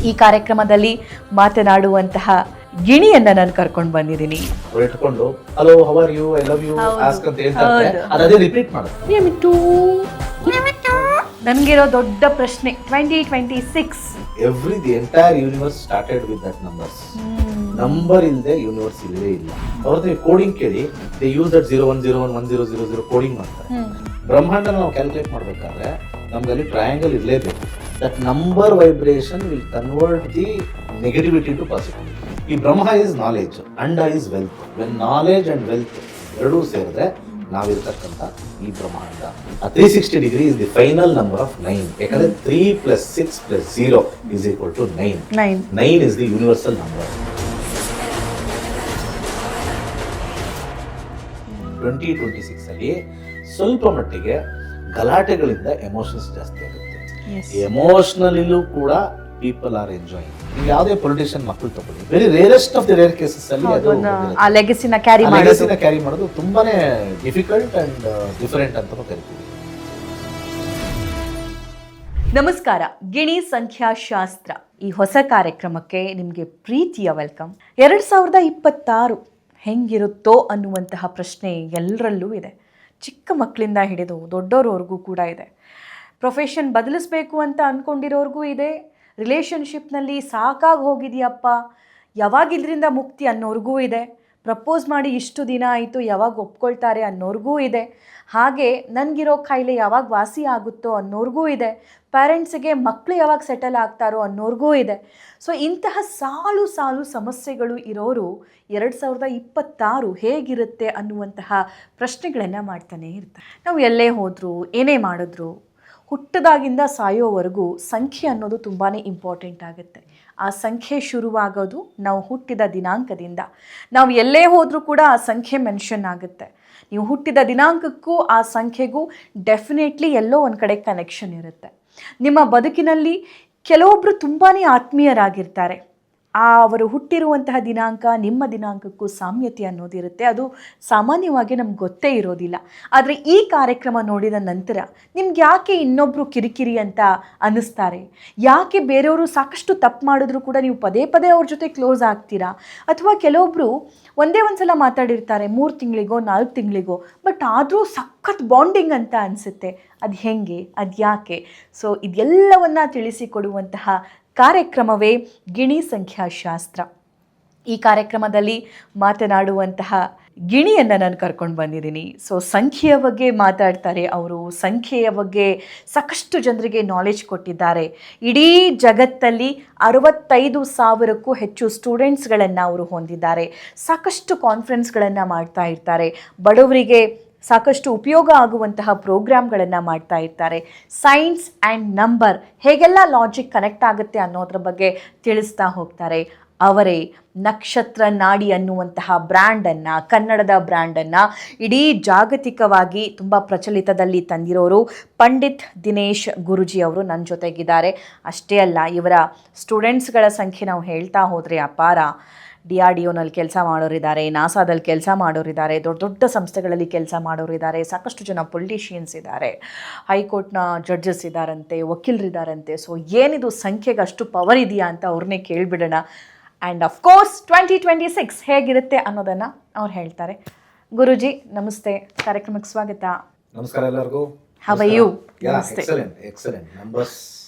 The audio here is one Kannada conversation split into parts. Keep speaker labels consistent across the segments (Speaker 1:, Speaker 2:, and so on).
Speaker 1: ಈ ಕಾರ್ಯಕ್ರಮದಲ್ಲಿ ಮಾತನಾಡುವಂತಹ ಗಿಣಿಯನ್ನ ನಾನು ಕರ್ಕೊಂಡು ಬಂದಿದ್ದೀನಿ.
Speaker 2: ಇಟ್ಕೊಂಡು hello how are you I love you ask ಅಂತ ಹೇಳ್ತಾರೆ, ಅದೇ ರಿಪೀಟ್ ಮಾಡೋದು.
Speaker 1: ನಮ್ಗಿರೋ ದೊಡ್ಡ ಪ್ರಶ್ನೆ 2026
Speaker 2: every the entire universe started with that numbers. Number ಇಲ್ಲದೆ ಯೂನಿವರ್ಸ್ ಇಲ್ಲವೇ ಇಲ್ಲ. ಅವ್ರದ್ದು ಕೋಡಿಂಗ್ ಕೇಳಿ ದೇ ಯೂಸ್ ದಟ್ 01011000 ಕೋಡಿಂಗ್ ಮಾಡ್ತಾರೆ. ಬ್ರಹ್ಮಾಂಡ ನಾವು ಕ್ಯಾಲ್ಕುಲೇಟ್ ಮಾಡ್ಬೇಕಾದ್ರೆ ನಮ್ಗೆ ಅಲ್ಲಿ ಟ್ರಯಾಂಗಲ್ ಇರಲೇಬೇಕು. That number vibration will convert the negativity to positive. ಈ ಬ್ರಹ್ಮ ಇಸ್ ನಾಲೆಜ್, ಅಂಡ is wealth. When knowledge and wealth ಎರಡೂ ಸೇರಿದ್ರೆ ನಾವಿರ್ತಕ್ಕಂಥ ಈ ಬ್ರಹ್ಮಾಂಡ. 360 degree is the final number of 9. ಯಾಕಂದ್ರೆ 3 + 6 + 0 = 9. 9 ಇಸ್ ದಿ ಯೂನಿವರ್ಸಲ್ ನಂಬರ್. 2026 ಅಲ್ಲಿ ಸ್ವಲ್ಪ ಮಟ್ಟಿಗೆ ಗಲಾಟೆಗಳಿಂದ ಎಮೋಷನ್ಸ್ ಜಾಸ್ತಿ ಆಗುತ್ತೆ. ಎಮೋಷನಲಿಲೂ ಕೂಡ ಪೀಪಲ್ ಆರ್ ಎಂಜಾಯಿಂಗ್. ನೀವು ಯಾವುದೇ ಪೊಲಿಟಿಷಿಯನ್ ಮಕ್ಕಳು ತಗೊಳ್ಳಿ, very rarest of the rare cases ಅಲ್ಲಿ ಅದು
Speaker 1: ಆ ಲೆಗಸಿನ ಕ್ಯಾರಿ
Speaker 2: ಮಾಡೋದು ತುಂಬಾನೇ ಡಿಫಿಕಲ್ಟ್ ಅಂಡ್ ಡಿಫರೆಂಟ್ ಅಂತ ಕರಿತೀವಿ.
Speaker 1: ನಮಸ್ಕಾರ, ಗಿಣಿ ಸಂಖ್ಯಾಶಾಸ್ತ್ರ ಈ ಹೊಸ ಕಾರ್ಯಕ್ರಮಕ್ಕೆ ನಿಮಗೆ ಪ್ರೀತಿಯ ವೆಲ್ಕಮ್. 2026 ಹೆಂಗಿರುತ್ತೋ ಅನ್ನುವಂತಹ ಪ್ರಶ್ನೆ ಎಲ್ಲರಲ್ಲೂ ಇದೆ. ಚಿಕ್ಕ ಮಕ್ಕಳಿಂದ ಹಿಡಿದು ದೊಡ್ಡೋರವರೆಗೂ ಕೂಡ ಇದೆ. ಪ್ರೊಫೆಷನ್ ಬದಲಿಸ್ಬೇಕು ಅಂತ ಅಂದ್ಕೊಂಡಿರೋರ್ಗೂ ಇದೆ. ರಿಲೇಷನ್ಶಿಪ್ನಲ್ಲಿ ಸಾಕಾಗಿ ಹೋಗಿದೆಯಪ್ಪ, ಯಾವಾಗ ಇದರಿಂದ ಮುಕ್ತಿ ಅನ್ನೋರ್ಗೂ ಇದೆ. ಪ್ರಪೋಸ್ ಮಾಡಿ ಇಷ್ಟು ದಿನ ಆಯಿತು, ಯಾವಾಗ ಒಪ್ಕೊಳ್ತಾರೆ ಅನ್ನೋರ್ಗೂ ಇದೆ. ಹಾಗೆ ನನಗಿರೋ ಕಾಯಿಲೆ ಯಾವಾಗ ವಾಸಿ ಆಗುತ್ತೋ ಅನ್ನೋರ್ಗೂ ಇದೆ. ಪೇರೆಂಟ್ಸಿಗೆ ಮಕ್ಕಳು ಯಾವಾಗ ಸೆಟಲ್ ಆಗ್ತಾರೋ ಅನ್ನೋರ್ಗೂ ಇದೆ. ಸೊ ಇಂತಹ ಸಾಲು ಸಾಲು ಸಮಸ್ಯೆಗಳು ಇರೋರು 2026 ಹೇಗಿರುತ್ತೆ ಅನ್ನುವಂತಹ ಪ್ರಶ್ನೆಗಳನ್ನು ಮಾಡ್ತಾನೆ ಇರ್ತಾರೆ. ನಾವು ಎಲ್ಲೇ ಹೋದರೂ ಏನೇ ಮಾಡಿದ್ರು ಹುಟ್ಟದಾಗಿಂದ ಸಾಯೋವರೆಗೂ ಸಂಖ್ಯೆ ಅನ್ನೋದು ತುಂಬಾ ಇಂಪಾರ್ಟೆಂಟ್ ಆಗುತ್ತೆ. ಆ ಸಂಖ್ಯೆ ಶುರುವಾಗೋದು ನಾವು ಹುಟ್ಟಿದ ದಿನಾಂಕದಿಂದ. ನಾವು ಎಲ್ಲೇ ಹೋದರೂ ಕೂಡ ಆ ಸಂಖ್ಯೆ ಮೆನ್ಷನ್ ಆಗುತ್ತೆ. ನೀವು ಹುಟ್ಟಿದ ದಿನಾಂಕಕ್ಕೂ ಆ ಸಂಖ್ಯೆಗೂ ಡೆಫಿನೆಟ್ಲಿ ಎಲ್ಲೋ ಒಂದು ಕಡೆ ಕನೆಕ್ಷನ್ ಇರುತ್ತೆ. ನಿಮ್ಮ ಬದುಕಿನಲ್ಲಿ ಕೆಲವೊಬ್ಬರು ತುಂಬಾ ಆತ್ಮೀಯರಾಗಿರ್ತಾರೆ. ಅವರು ಹುಟ್ಟಿರುವಂತಹ ದಿನಾಂಕ ನಿಮ್ಮ ದಿನಾಂಕಕ್ಕೂ ಸಾಮ್ಯತೆ ಅನ್ನೋದಿರುತ್ತೆ. ಅದು ಸಾಮಾನ್ಯವಾಗಿ ನಮ್ಗೆ ಗೊತ್ತೇ ಇರೋದಿಲ್ಲ. ಆದರೆ ಈ ಕಾರ್ಯಕ್ರಮ ನೋಡಿದ ನಂತರ ನಿಮ್ಗೆ ಯಾಕೆ ಇನ್ನೊಬ್ಬರು ಕಿರಿಕಿರಿ ಅಂತ ಅನ್ನಿಸ್ತಾರೆ, ಯಾಕೆ ಬೇರೆಯವರು ಸಾಕಷ್ಟು ತಪ್ಪು ಮಾಡಿದ್ರು ಕೂಡ ನೀವು ಪದೇ ಪದೇ ಅವ್ರ ಜೊತೆ ಕ್ಲೋಸ್ ಆಗ್ತೀರಾ, ಅಥವಾ ಕೆಲವೊಬ್ಬರು ಒಂದೇ ಒಂದು ಸಲ ಮಾತಾಡಿರ್ತಾರೆ 3 ತಿಂಗಳಿಗೋ 4 ತಿಂಗಳಿಗೋ, ಬಟ್ ಆದರೂ ಸಖತ್ ಬಾಂಡಿಂಗ್ ಅಂತ ಅನಿಸುತ್ತೆ. ಅದು ಹೆಂಗೆ, ಅದು ಯಾಕೆ? ಸೊ ಇದೆಲ್ಲವನ್ನು ತಿಳಿಸಿಕೊಡುವಂತಹ ಕಾರ್ಯಕ್ರಮವೇ ಗಿಣಿ ಸಂಖ್ಯಾಶಾಸ್ತ್ರ. ಈ ಕಾರ್ಯಕ್ರಮದಲ್ಲಿ ಮಾತನಾಡುವಂತಹ ಗಿಣಿಯನ್ನು ನಾನು ಕರ್ಕೊಂಡು ಬಂದಿದ್ದೀನಿ. ಸೊ ಸಂಖ್ಯೆಯ ಬಗ್ಗೆ ಮಾತಾಡ್ತಾರೆ ಅವರು. ಸಂಖ್ಯೆಯ ಬಗ್ಗೆ ಸಾಕಷ್ಟು ಜನರಿಗೆ ನಾಲೆಜ್ ಕೊಟ್ಟಿದ್ದಾರೆ. ಇಡೀ ಜಗತ್ತಲ್ಲಿ 65,000ಕ್ಕೂ ಹೆಚ್ಚು ಸ್ಟೂಡೆಂಟ್ಸ್ಗಳನ್ನು ಅವರು ಹೊಂದಿದ್ದಾರೆ. ಸಾಕಷ್ಟು ಕಾನ್ಫರೆನ್ಸ್ಗಳನ್ನು ಮಾಡ್ತಾ ಇರ್ತಾರೆ. ಬಡವರಿಗೆ ಸಾಕಷ್ಟು ಉಪಯೋಗ ಆಗುವಂತಹ ಪ್ರೋಗ್ರಾಮ್ಗಳನ್ನು ಮಾಡ್ತಾ ಇರ್ತಾರೆ. ಸೈನ್ಸ್ ಆ್ಯಂಡ್ ನಂಬರ್ ಹೇಗೆಲ್ಲ ಲಾಜಿಕ್ ಕನೆಕ್ಟ್ ಆಗುತ್ತೆ ಅನ್ನೋದ್ರ ಬಗ್ಗೆ ತಿಳಿಸ್ತಾ ಹೋಗ್ತಾರೆ. ಅವರೇ ನಕ್ಷತ್ರ ನಾಡಿ ಅನ್ನುವಂತಹ ಬ್ರ್ಯಾಂಡನ್ನು, ಕನ್ನಡದ ಬ್ರ್ಯಾಂಡನ್ನು ಇಡೀ ಜಾಗತಿಕವಾಗಿ ತುಂಬ ಪ್ರಚಲಿತದಲ್ಲಿ ತಂದಿರೋರು ಪಂಡಿತ್ ದಿನೇಶ್ ಗುರುಜಿ ಅವರು ನನ್ನ ಜೊತೆಗಿದ್ದಾರೆ. ಅಷ್ಟೇ ಅಲ್ಲ, ಇವರ ಸ್ಟೂಡೆಂಟ್ಸ್ಗಳ ಸಂಖ್ಯೆ ನಾವು ಹೇಳ್ತಾ ಹೋದರೆ ಅಪಾರ. DRDOನಲ್ಲಿ ಕೆಲಸ ಮಾಡೋರಿದ್ದಾರೆ, ನಾಸಾದಲ್ಲಿ ಕೆಲಸ ಮಾಡೋರಿದ್ದಾರೆ, ದೊಡ್ಡ ದೊಡ್ಡ ಸಂಸ್ಥೆಗಳಲ್ಲಿ ಕೆಲಸ ಮಾಡೋರಿದ್ದಾರೆ, ಸಾಕಷ್ಟು ಜನ ಪೊಲಿಟಿಷಿಯನ್ಸ್ ಇದ್ದಾರೆ, ಹೈಕೋರ್ಟ್ನ ಜಡ್ಜಸ್ ಇದ್ದಾರಂತೆ, ವಕೀಲರಿದ್ದಾರಂತೆ. ಸೊ ಏನಿದು ಸಂಖ್ಯೆಗೆ ಅಷ್ಟು ಪವರ್ ಇದೆಯಾ ಅಂತ ಅವ್ರನ್ನೇ ಕೇಳಿಬಿಡೋಣ. ಆ್ಯಂಡ್ ಅಫ್ಕೋರ್ಸ್ 2026 ಹೇಗಿರುತ್ತೆ ಅನ್ನೋದನ್ನು ಅವ್ರು ಹೇಳ್ತಾರೆ. ಗುರುಜಿ ನಮಸ್ತೆ, ಕಾರ್ಯಕ್ರಮಕ್ಕೆ ಸ್ವಾಗತ.
Speaker 2: ನಮಸ್ಕಾರ ಎಲ್ಲರಿಗೂ.
Speaker 1: How are you?
Speaker 2: Excellent numbers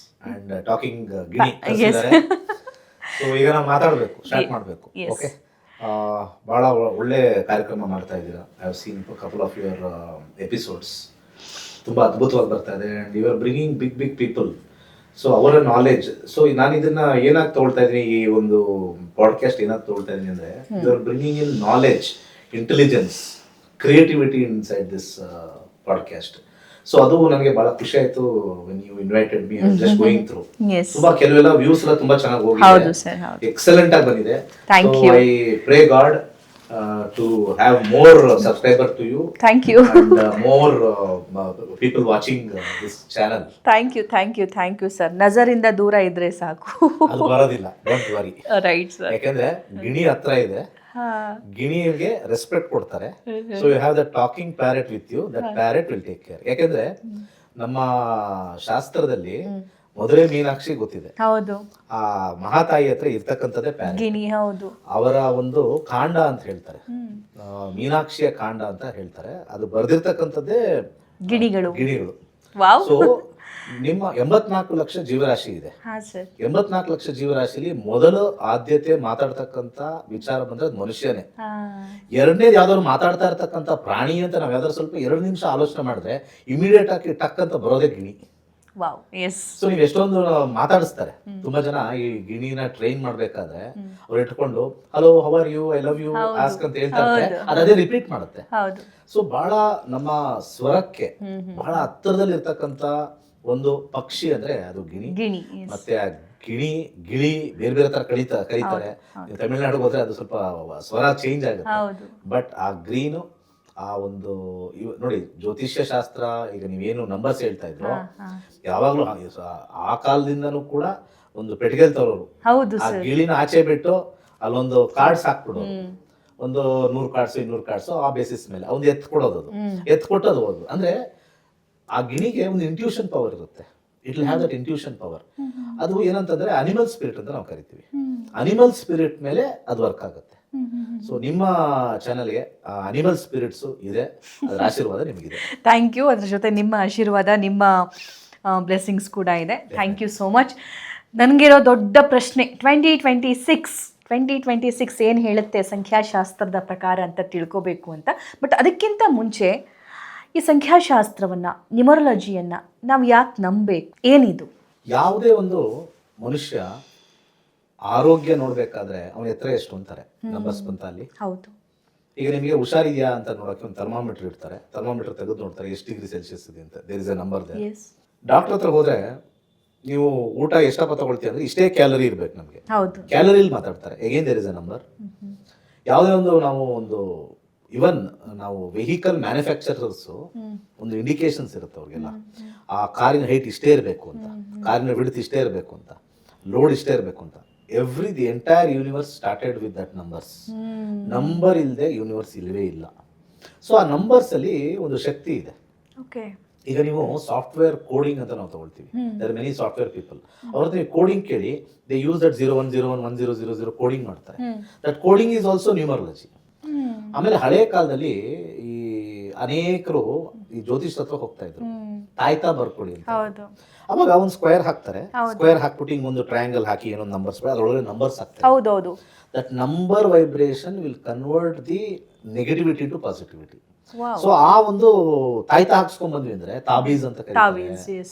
Speaker 2: and talking ಗಿಣಿ. ಸೊ ಈಗ ನಾವು ಮಾತಾಡಬೇಕು, ಸ್ಟಾರ್ಟ್ ಮಾಡಬೇಕು. ಓಕೆ, ಭಾಳ ಒಳ್ಳೆ ಕಾರ್ಯಕ್ರಮ ಮಾಡ್ತಾ ಇದ್ದೀರಾ. I have seen couple of your episodes. ತುಂಬ ಅದ್ಭುತವಾಗಿ ಬರ್ತಾ ಇದೆ. And you are bringing big people. So ಅವರ ನಾಲೆಜ್. ಸೊ ನಾನು ಇದನ್ನ ಏನಾಗಿ ತೊಗೊಳ್ತಾ ಇದ್ದೀನಿ, ಈ ಒಂದು ಪಾಡ್ಕಾಸ್ಟ್ ಏನಾಗಿ ತೊಗೊಳ್ತಾ ಇದ್ದೀನಿ ಅಂದರೆ, you are bringing in knowledge, intelligence, creativity inside this podcast. So ಅದು ನನಗೆ ಬಹಳ ಖುಷಿ ಆಯ್ತು when you invited me. I'm just going through. ತುಂಬಾ ಕೆಲವೆಲ್ಲ ವ್ಯೂಸ್ ಎಲ್ಲ ತುಂಬಾ ಚೆನ್ನಾಗಿ ಹೋಗಿದೆ, ಎಕ್ಸಲೆಂಟ್ ಆಗಿ ಬಂದಿದೆ. So I pray God to have more subscriber to you.
Speaker 1: Thank you.
Speaker 2: And more people watching this channel.
Speaker 1: Thank you sir. ನಜರಿಂದ ದೂರ ಇದ್ರೆ ಸಾಕು,
Speaker 2: ಅದು ಬರೋದಿಲ್ಲ, ಡೋಂಟ್ ವರಿ.
Speaker 1: Right sir.
Speaker 2: ಯಾಕಂದ್ರೆ ಗಿಣಿ ಹತ್ರ ಇದೆ, ಗಿಣಿಗೆ ರೆಸ್ಪೆಕ್ಟ್ ಕೊಡ್ತಾರೆ. So you have the talking parrot with you, that parrot will take care. ಯಾಕಂದ್ರೆ ನಮ್ಮ ಶಾಸ್ತ್ರದಲ್ಲಿ ಮಧುರೆ ಮೀನಾಕ್ಷಿ ಗೊತ್ತಿದೆ.
Speaker 1: ಹೌದು.
Speaker 2: ಆ ಮಹಾತಾಯಿ ಹತ್ರ ಇರ್ತಕ್ಕಂಥದ್ದೇ ಪ್ಯಾರೆಟ್.
Speaker 1: ಗಿಣಿ. ಹೌದು.
Speaker 2: ಅವರ ಒಂದು ಕಾಂಡ ಅಂತ ಹೇಳ್ತಾರೆ, ಮೀನಾಕ್ಷಿಯ ಕಾಂಡ ಅಂತ ಹೇಳ್ತಾರೆ. ಅದು ಬರ್ದಿರ್ತಕ್ಕಂಥದ್ದೇ
Speaker 1: ಗಿಣಿಗಳು.
Speaker 2: ಗಿಣಿಗಳು.
Speaker 1: ವಾವ್.
Speaker 2: ಸೊ ನಿಮ್ಮ 84 ಲಕ್ಷ ಜೀವರಾಶಿ ಇದೆ.
Speaker 1: ಹಾ ಸರ್.
Speaker 2: 84 ಲಕ್ಷ ಜೀವರಾಶಿಲಿ ಮೊದಲು ಆದ್ಯತೆ ಮಾತಾಡ್ತಕ್ಕಂಥ ವಿಚಾರ ಬಂದ್ರೆ ಅದು ಮನುಷ್ಯನೇ. ಎರಡನೇದು ಯಾವ್ದಾದ್ರು ಮಾತಾಡ್ತಾ ಇರ್ತಕ್ಕಂಥ ಪ್ರಾಣಿ ಅಂತ ನಾವ್ ಯಾವ್ದಾದ್ರು ಸ್ವಲ್ಪ 2 ನಿಮಿಷ ಆಲೋಚನೆ ಮಾಡಿದ್ರೆ ಇಮಿಡಿಯೇಟ್ ಆಗಿ ಟಕ್ ಅಂತ ಬರೋದೇ ಗಿಣಿ.
Speaker 1: ವಾವ್. ಎಸ್.
Speaker 2: ಸೊ ನೀವು ಎಷ್ಟೊಂದು ಮಾತಾಡಿಸ್ತಾರೆ ತುಂಬಾ ಜನ ಈ ಗಿಣಿನ ಟ್ರೈನ್ ಮಾಡ್ಬೇಕಾದ್ರೆ ಅವ್ರು ಇಟ್ಕೊಂಡು hello how are you, I love you ask ಅಂತ ಹೇಳ್ತಾ ಇರ್ತಾರೆ, ಅದೇ ರಿಪೀಟ್ ಮಾಡುತ್ತೆ.
Speaker 1: ಹೌದು.
Speaker 2: ಸೊ ಬಹಳ ನಮ್ಮ ಸ್ವರಕ್ಕೆ ಬಹಳ ಹತ್ತಿರದಲ್ಲಿ ಇರ್ತಕ್ಕಂಥ ಒಂದು ಪಕ್ಷಿ ಅಂದ್ರೆ ಅದು ಗಿಣಿ.
Speaker 1: ಗಿಣಿ.
Speaker 2: ಮತ್ತೆ ಆ ಗಿಳಿ ಬೇರೆ ಬೇರೆ ತರ ಕರೀತಾರೆ. ತಮಿಳ್ನಾಡಿಗೆ ಹೋದ್ರೆ ಅದು ಸ್ವಲ್ಪ ಸ್ವರ ಚೇಂಜ್ ಆಗುತ್ತೆ. ಬಟ್ ಆ ಗ್ರೀನು ಆ ಒಂದು ನೋಡಿ ಜ್ಯೋತಿಷ್ಯ ಶಾಸ್ತ್ರ, ಈಗ ನೀವೇನು ನಂಬರ್ಸ್ ಹೇಳ್ತಾ ಇದ್ರು, ಯಾವಾಗ್ಲೂ ಆ ಕಾಲದಿಂದನೂ ಕೂಡ ಒಂದು ಪೆಟ್ಟಿಗೆಲ್ ತರೋರು ಆ ಗಿಳಿನ ಆಚೆ ಬಿಟ್ಟು ಅಲ್ಲೊಂದು ಕಾರ್ಡ್ಸ್ ಹಾಕ್ಬಿಡೋರು, ಒಂದು 100 ಕಾರ್ಡ್ಸ್ 200 ಕಾರ್ಡ್ಸ್, ಆ ಬೇಸಿಸ್ ಮೇಲೆ ಅವ್ನು ಎತ್ಕೊಡೋದು, ಎತ್ಕೊಟ್ಟದು ಹೋದು. ಅಂದ್ರೆ ಆ ಗಿಣಿಗೆ ಒಂದು ಇಂಟ್ಯೂಷನ್ ಪವರ್ ಇರುತ್ತೆ. It will have that intuition power. ಅದು ಏನಂತಂದ್ರೆ ಅನಿಮಲ್ ಸ್ಪಿರಿಟ್ ಅಂತ ನಾವು ಕರಿತೀವಿ. ಅನಿಮಲ್ ಸ್ಪಿರಿಟ್ ಮೇಲೆ ಅದು ವರ್ಕ್ ಆಗುತ್ತೆ. ಸೊ ನಿಮ್ಮ ಚಾನಲ್ಗೆ ಅನಿಮಲ್ ಸ್ಪಿರಿಟ್ಸ್ ಇದೆ, ಅದರ ಆಶೀರ್ವಾದ ನಿಮಗಿದೆ.
Speaker 1: Thank you. ಅದ್ರ ಜೊತೆ ನಿಮ್ಮ ಆಶೀರ್ವಾದ, ನಿಮ್ಮ ಬ್ಲೆಸ್ಸಿಂಗ್ಸ್ ಕೂಡ ಇದೆ. Thank you so much. ನನಗಿರೋ ದೊಡ್ಡ ಪ್ರಶ್ನೆ 2026 ಏನು ಹೇಳುತ್ತೆ ಸಂಖ್ಯಾಶಾಸ್ತ್ರದ ಪ್ರಕಾರ ಅಂತ ತಿಳ್ಕೋಬೇಕು ಅಂತ. ಬಟ್ ಅದಕ್ಕಿಂತ ಮುಂಚೆ ಈ ಸಂಖ್ಯಾಶಾಸ್ತ್ರವನ್ನು, ನ್ಯೂಮರಾಲಜಿಯನ್ನು ನಾವು ಯಾಕೆ ನಂಬಬೇಕು? ಏನಿದು?
Speaker 2: ಯಾವುದೇ ಒಂದು ಮನುಷ್ಯ ಆರೋಗ್ಯ ನೋಡ್ಬೇಕಾದ್ರೆ ಅವನ ಎತ್ತರ ಎಷ್ಟು ಅಂತಾರೆ, ನಂಬರ್ಸ್ ಬಂತ ಅಲ್ಲಿ.
Speaker 1: ಹೌದು.
Speaker 2: ಈಗ ನಿಮಗೆ ಹುಷಾರಿದೆಯಾ ಅಂತ ನೋಡೋಕೆ ಒಂದು ಥರ್ಮಾಮೀಟರ್ ಇರ್ತಾರೆ, ಥರ್ಮಾಮೀಟರ್ ತೆಗೆದು ನೋಡ್ತಾರೆ ಎಷ್ಟು ಡಿಗ್ರಿ ಸೆಲ್ಸಿಯಸ್ ಇದೆ ಅಂತ. There is a number they. Doctor ಹತ್ರ ಹೋದ್ರೆ ನೀವು ಊಟ ಎಷ್ಟಪ್ಪ ತಗೊಳ್ತೀವಿ ಅಂದ್ರೆ ಇಷ್ಟೇ ಕ್ಯಾಲರಿ ಇರ್ಬೇಕು ನಮಗೆ, ಕ್ಯಾಲರಿಲಿ ಮಾತಾಡ್ತಾರೆ. Again there is a number. ಯಾವುದೇ ಒಂದು ನಾವು ಒಂದು ಇವನ್ ನಾವು ವೆಹಿಕಲ್ ಮ್ಯಾನುಫ್ಯಾಕ್ಚರರ್ಸ್ ಒಂದು ಇಂಡಿಕೇಶನ್ಸ್ ಇರುತ್ತೆ ಅವ್ರಿಗೆಲ್ಲ. ಆ ಕಾರಿನ ಹೈಟ್ ಇಷ್ಟೇ ಇರಬೇಕು ಅಂತ, ಕಾರಿನ ವಿಡ್ತ್ ಇಷ್ಟೇ ಇರಬೇಕು ಅಂತ, ಲೋಡ್ ಇಷ್ಟೇ ಇರಬೇಕು ಅಂತ. The entire universe started with that numbers. Number ಇಲ್ಲದೆ ಯೂನಿವರ್ಸ್ ಇಲ್ಲವೇ ಇಲ್ಲ. ಸೊ ಆ ನಂಬರ್ಸ್ ಅಲ್ಲಿ ಒಂದು ಶಕ್ತಿ ಇದೆ. ಈಗ ನೀವು ಸಾಫ್ಟ್ವೇರ್ ಕೋಡಿಂಗ್ ಅಂತ ನಾವು ತಗೊಳ್ತೀವಿ, ದೇರ್ ಮೆನಿ ಸಾಫ್ಟ್ವೇರ್ ಪೀಪಲ್. ಅವ್ರ ನೀವು ಕೋಡಿಂಗ್ ಕೇಳಿ, ದೇ ಯೂಸ್ ದಟ್ 01011000 ಕೋಡಿಂಗ್ ಮಾಡ್ತಾರೆ. That coding is also numerology. ಆಮೇಲೆ ಹಳೆ ಕಾಲದಲ್ಲಿ ಈ ಅನೇಕರು ಈ ಜ್ಯೋತಿಷ್ ಹತ್ರ ಹೋಗ್ತಾ ಇದ್ರು, ತಾಯ್ತಾ ಬರ್ಕೊಡಿ ಅಂತ. ಅವಾಗ ಒಂದು ಸ್ಕ್ವೇರ್ ಹಾಕ್ತಾರೆ, ಸ್ಕ್ವೇರ್ ಹಾಕ್ಬಿಟ್ಟು ಹಿಂಗ್ ಒಂದು ಟ್ರಯಾಂಗಲ್ ಹಾಕಿ ಏನೊಂದು ನಂಬರ್ಸ್ ಅದರೊಳಗೆ ನಂಬರ್ಸ್ ಹಾಕ್ತಾರೆ. That number vibration will convert the negativity to positivity. So ಆ ಒಂದು ತಾಯ್ತಾ ಹಾಕ್ಸ್ಕೊಂಡ್ ಬಂದ್ವಿ ಅಂದ್ರೆ ತಾಬೀಸ್ ಅಂತ ಕರೀತಾರೆ.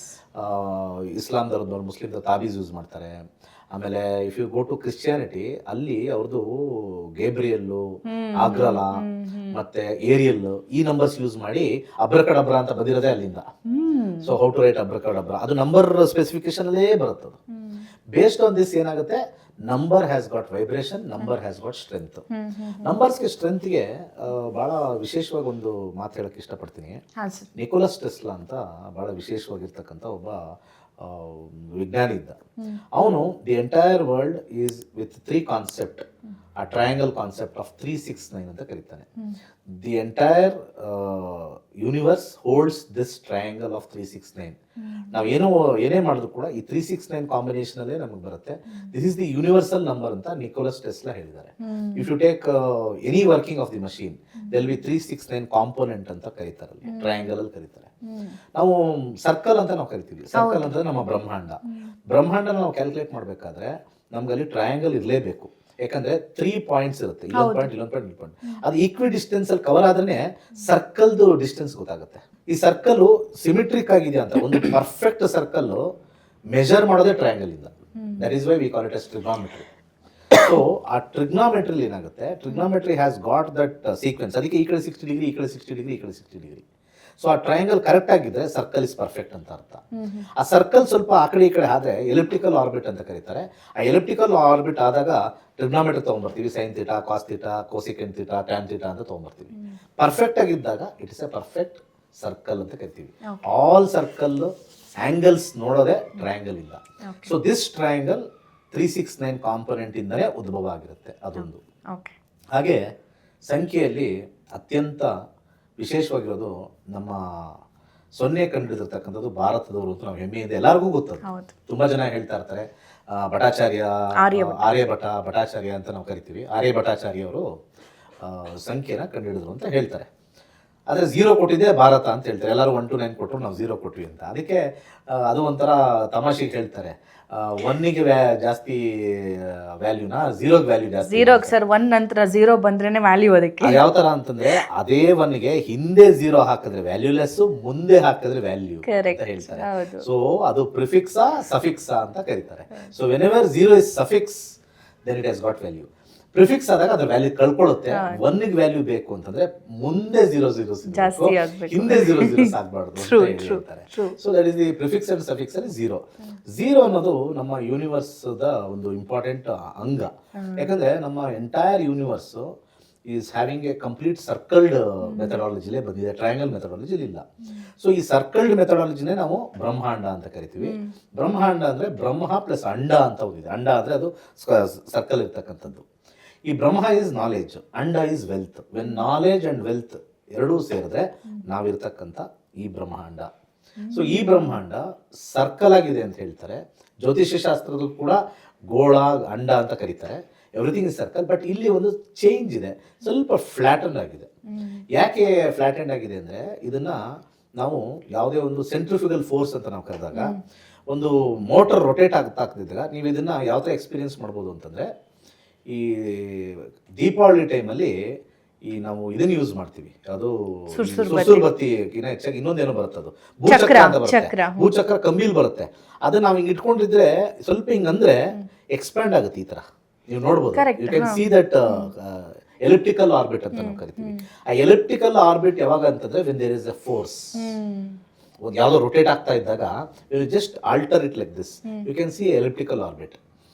Speaker 2: ಇಸ್ಲಾಂ ಧರ್ಮದವ್ರು, ಮುಸ್ಲಿಂ ತಾಬೀಸ್ ಯೂಸ್ ಮಾಡ್ತಾರೆ. ಆಮೇಲೆ if you go to Christianity, ಅಲ್ಲಿ ಅವ್ರದ್ದು ಗೇಬ್ರಿಯಲ್ಲು, ಆಗ್ರಲ ಮತ್ತೆ ಏರಿಯಲ್ ಈ ನಂಬರ್ಸ್ ಯೂಸ್ ಮಾಡಿ ಅಬ್ರಕಡಬ್ರ ಅಂತ ಬಂದಿರೋದೇ ಅಲ್ಲಿಂದ. So how to write abracadabra, ಅದು ನಂಬರ್ ಸ್ಪೆಸಿಫಿಕೇಶನ್ ಅಲ್ಲೇ ಬರುತ್ತದು. ಬೇಸ್ಡ್ ಆನ್ ದಿಸ್ ಏನಾಗುತ್ತೆ, number has got vibration, number has got strength. ನಂಬರ್ಸ್ಗೆ ಸ್ಟ್ರೆಂತ್ಗೆ ಬಹಳ ವಿಶೇಷವಾಗಿ ಒಂದು ಮಾತು ಹೇಳಕ್ಕೆ ಇಷ್ಟಪಡ್ತೀನಿ. ನಿಕೋಲಸ್ ಟೆಸ್ಲಾ ಅಂತ ಬಹಳ ವಿಶೇಷವಾಗಿರ್ತಕ್ಕಂಥ ಒಬ್ಬ ವಿಜ್ಞಾನಿ ಇದ್ದ. ಅವನು the entire world is with 3 concept, ಆ ಟ್ರಯಾಂಗಲ್ ಕಾನ್ಸೆಪ್ಟ್ ಆಫ್ 369 ಅಂತ ಕರೀತಾನೆ. The entire universe holds this triangle of 369. ನಾವು ಏನೇ ಮಾಡಿದ್ರು ಕೂಡ ಈ 369 ಕಾಂಬಿನೇಷನ್ ಅಲ್ಲೇ ನಮಗೆ ಬರುತ್ತೆ. This is the universal number ಅಂತ ನಿಕೋಲಸ್ ಟೆಸ್ಲಾ ಹೇಳಿದ್ದಾರೆ. If you take any working of the machine, there will be 369 component ಅಂತ ಕರೀತಾರೆ, ಟ್ರಯಾಂಗಲ್ ಅಲ್ಲಿ ಕರೀತಾರೆ. ನಾವು ಸರ್ಕಲ್ ಅಂತ ನಾವು ಕರಿತೀವಿ. ಸರ್ಕಲ್ ಅಂತಂದ್ರೆ ನಮ್ಮ ಬ್ರಹ್ಮಾಂಡ ನಾವು ಕ್ಯಾಲ್ಕುಲೇಟ್ ಮಾಡ್ಬೇಕಾದ್ರೆ ನಮ್ಗೆ ಅಲ್ಲಿ ಟ್ರಯಾಂಗಲ್ ಇರಲೇಬೇಕು. ಯಾಕಂದ್ರೆ 3 ಪಾಯಿಂಟ್ಸ್ ಇರುತ್ತೆ, ಇಲ್ಲೊಂದು ಪಾಯಿಂಟ್ ಇಲ್ಲೊಂದು ಪಾಯಿಂಟ್ ಇಲ್ಲೊಂದು ಪಾಯಿಂಟ್. ಅದು ಈಕ್ವಿ ಡಿಸ್ಟೆನ್ಸ್ ಅಲ್ಲಿ ಕವರ್ ಆದ್ರೆ ಸರ್ಕಲ್ದು ಡಿಸ್ಟೆನ್ಸ್ ಗೊತ್ತಾಗುತ್ತೆ. ಈ ಸರ್ಕಲ್ ಸಿಮಿಟ್ರಿಕ್ ಆಗಿದೆ ಅಂತ, ಒಂದು ಪರ್ಫೆಕ್ಟ್ ಸರ್ಕಲ್ ಮೆಜರ್ ಮಾಡೋದೇ ಟ್ರಯಾಂಗಲ್ ಇಂದ. That is why we call it as trigonometry. So ಆ ಟ್ರಿಗ್ನಾಮೆಟ್ರಿ ಏನಾಗುತ್ತೆ, trigonometry has got that sequence. ಅದಕ್ಕೆ ಈ ಕಡೆ 60 ಡಿಗ್ರಿ, ಈ ಕಡೆ 60 ಡಿಗ್ರಿ, ಈ ಕಡೆ 60 ಡಿಗ್ರಿ. ಸೊ ಆ ಟ್ರಯಾಂಗಲ್ ಕರೆಕ್ಟ್ ಆಗಿದ್ರೆ ಸರ್ಕಲ್ ಇಸ್ ಪರ್ಫೆಕ್ಟ್ ಅಂತ ಅರ್ಥ. ಆ ಸರ್ಕಲ್ ಸ್ವಲ್ಪ ಆ ಕಡೆ ಈ ಕಡೆ ಆದ್ರೆ ಎಲಿಪ್ಟಿಕಲ್ ಆರ್ಬಿಟ್ ಅಂತ ಕರೀತಾರೆ. ಆ ಎಲಿಪ್ಟಿಕಲ್ ಆರ್ಬಿಟ್ ಆದಾಗ ಟ್ರಿಗ್ನಾಮೆಟ್ರಿ ತಗೊಂಡ್ಬರ್ತೀವಿ, sine theta, cos theta, cosecant theta, tan theta ಅಂತ ತಗೊಂಡ್ಬರ್ತೀವಿ. ಪರ್ಫೆಕ್ಟ್ ಆಗಿದ್ದಾಗ it is a perfect circle ಅಂತ ಕರಿತೀವಿ. ಆಲ್ ಸರ್ಕಲ್ ಆಂಗಲ್ಸ್ ನೋಡೋದೇ ಟ್ರಯಾಂಗಲ್ ಇಂದ. ಸೊ ದಿಸ್ ಟ್ರಯಾಂಗಲ್ 369 ಕಾಂಪೊನೆಂಟ್ ಇಂದಲೇ ಉದ್ಭವ ಆಗಿರುತ್ತೆ ಅದೊಂದು. ಹಾಗೆ ಸಂಖ್ಯೆಯಲ್ಲಿ ಅತ್ಯಂತ ವಿಶೇಷವಾಗಿರೋದು ನಮ್ಮ ಸೊನ್ನೆ ಕಂಡುಹಿಡಿದಿರ್ತಕ್ಕಂಥದ್ದು ಭಾರತದವರು ಅಂತ ನಾವು ಹೆಮ್ಮೆಯಿಂದ ಎಲ್ಲರಿಗೂ ಗೊತ್ತದು.
Speaker 1: ಹೌದು.
Speaker 2: ತುಂಬಾ ಜನ ಹೇಳ್ತಾ ಇರ್ತಾರೆ ಭಟ್ಟಾಚಾರ್ಯ, ಆರ್ಯಭಟ, ಭಟ್ಟಾಚಾರ್ಯ ಅಂತ ನಾವು ಕರಿತೀವಿ. ಆರ್ಯ ಭಟ್ಟಾಚಾರ್ಯ ಅವರು ಸಂಖ್ಯೆನ ಕಂಡುಹಿಡಿದ್ರು ಅಂತ ಹೇಳ್ತಾರೆ. ಆದರೆ 0 ಕೊಟ್ಟಿದೆ ಭಾರತ ಅಂತ ಹೇಳ್ತಾರೆ. ಎಲ್ಲರೂ 1 to 9 ಕೊಟ್ಟರು, ನಾವು 0 ಕೊಟ್ವಿ ಅಂತ. ಅದಕ್ಕೆ ಅದು ಒಂಥರ ತಮಾಷೆಗೆ ಹೇಳ್ತಾರೆ, 1ಗೆ ಜಾಸ್ತಿ ವ್ಯಾಲ್ಯೂನ 0ಗೆ ವ್ಯಾಲ್ಯೂ ಜಾಸ್ತಿ.
Speaker 1: 0 ಸರ್ 1 ನಂತರ 0 ಬಂದ್ರೇನೆ ವ್ಯಾಲ್ಯೂ. ಅದಕ್ಕೆ
Speaker 2: ಯಾವ ತರ ಅಂತಂದ್ರೆ ಅದೇ 1ಗೆ ಹಿಂದೆ 0 ಹಾಕಿದ್ರೆ ವ್ಯಾಲ್ಯೂಲೆಸ್, ಮುಂದೆ ಹಾಕಿದ್ರೆ ವ್ಯಾಲ್ಯೂ ಅಂತ ಹೇಳ್ತಾರೆ. ಸೊ ಅದು ಪ್ರಿಫಿಕ್ಸಾ ಸಫಿಕ್ಸಾ ಅಂತ ಕರೀತಾರೆ. So whenever 0 is suffix then it has got value. Prefix ಆದಾಗ ಅದ್ರ ವ್ಯಾಲ್ಯೂ ಕಳ್ಕೊಳ್ಳುತ್ತೆ. 1ಗೆ ವ್ಯಾಲ್ಯೂ ಬೇಕು ಅಂತಂದ್ರೆ ಮುಂದೆ 0
Speaker 1: ಜಾಸ್ತಿ ಆಗ್ಬೇಕು,
Speaker 2: ಹಿಂದೆ 0 ಸಾಕ್ಬಾರ್ದು ಅಂತ ಹೇಳ್ತಾರೆ. So that is the prefix and suffix ಅಲ್ಲಿ 0 ಅನ್ನೋದು ನಮ್ಮ ಯೂನಿವರ್ಸ್ ಒಂದು ಇಂಪಾರ್ಟೆಂಟ್ ಅಂಗ. ಯಾಕಂದ್ರೆ ನಮ್ಮ entire universe is having a complete circled ಮೆಥಡಾಲಜಿಲೇ ಬಂದಿದೆ, ಟ್ರಯಾಂಗಲ್ ಮೆಥಡಾಲಜಿ ಇಲ್ಲ. ಸೊ ಈ ಸರ್ಕಲ್ಡ್ ಮೆಥಡಾಲಜಿನೇ ನಾವು ಬ್ರಹ್ಮಾಂಡ ಅಂತ ಕರಿತೀವಿ. ಬ್ರಹ್ಮಾಂಡ ಅಂದ್ರೆ ಬ್ರಹ್ಮ ಪ್ಲಸ್ ಅಂಡ ಅಂತ ಹೋಗಿದೆ. ಅಂಡ ಅಂದ್ರೆ ಅದು ಸರ್ಕಲ್ ಇರ್ತಕ್ಕಂಥದ್ದು. ಈ ಬ್ರಹ್ಮ ಈಸ್ ನಾಲೆಜ್, ಅಂಡ is wealth. When knowledge and wealth ಎರಡೂ ಸೇರಿದ್ರೆ ನಾವಿರ್ತಕ್ಕಂಥ ಈ ಬ್ರಹ್ಮಾಂಡ. ಸೊ ಈ ಬ್ರಹ್ಮಾಂಡ ಸರ್ಕಲ್ ಆಗಿದೆ ಅಂತ ಹೇಳ್ತಾರೆ. ಜ್ಯೋತಿಷ್ಯ ಶಾಸ್ತ್ರದಲ್ಲೂ ಕೂಡ ಗೋಳ, ಅಂಡ ಅಂತ ಕರೀತಾರೆ. Everything is circle. ಬಟ್ ಇಲ್ಲಿ ಒಂದು ಚೇಂಜ್ ಇದೆ, ಸ್ವಲ್ಪ ಫ್ಲಾಟನ್ ಆಗಿದೆ. ಯಾಕೆ ಫ್ಲಾಟನ್ ಆಗಿದೆ ಅಂದರೆ, ಇದನ್ನ ನಾವು ಯಾವುದೇ ಒಂದು ಸೆಂಟ್ರಿಫ್ಯೂಗಲ್ ಫೋರ್ಸ್ ಅಂತ ನಾವು ಕರೆದಾಗ, ಒಂದು ಮೋಟರ್ ರೊಟೇಟ್ ಆಗ್ತಿದ್ದಾಗ ನೀವು ಇದನ್ನ ಯಾವ ಥರ ಎಕ್ಸ್ಪೀರಿಯನ್ಸ್ ಮಾಡ್ಬೋದು ಅಂತಂದರೆ, ಈ ದೀಪಾವಳಿ ಟೈಮಲ್ಲಿ ಈ ನಾವು ಇದನ್ನ ಯೂಸ್ ಮಾಡ್ತೀವಿ, ಅದು ಸುರ್ಸುರ್ ಬತ್ತಿಗಿನ ಹೆಚ್ಚಾಗಿ ಇನ್ನೊಂದೇನೋ ಬರುತ್ತೆ, ಅದು ಭೂಚಕ್ರ ಅಂತ ಬರುತ್ತೆ. ಭೂಚಕ್ರ ಕಂಬಿಲ್ ಬರುತ್ತೆ. ಅದನ್ನ ನಾವು ಹಿಂಗೆ ಇಟ್ಕೊಂಡಿದ್ರೆ ಸ್ವಲ್ಪ ಹಿಂಗಂದ್ರೆ ಎಕ್ಸ್ಪ್ಯಾಂಡ್ ಆಗುತ್ತೆ. ಈ ತರ ನೀವು ನೋಡ್ಬೋದು. You can see that elliptical orbit ಅಂತ ನಾವು ಕರಿತೀವಿ. ಆ ಎಲಿಪ್ಟಿಕಲ್ ಆರ್ಬಿಟ್ ಯಾವಾಗ ಅಂತಂದ್ರೆ when there is a force, ಒಂದು ಯಾವುದೋ ರೊಟೇಟ್ ಆಗ್ತಾ ಇದ್ದಾಗ you just alter it like this, you can see elliptical orbit.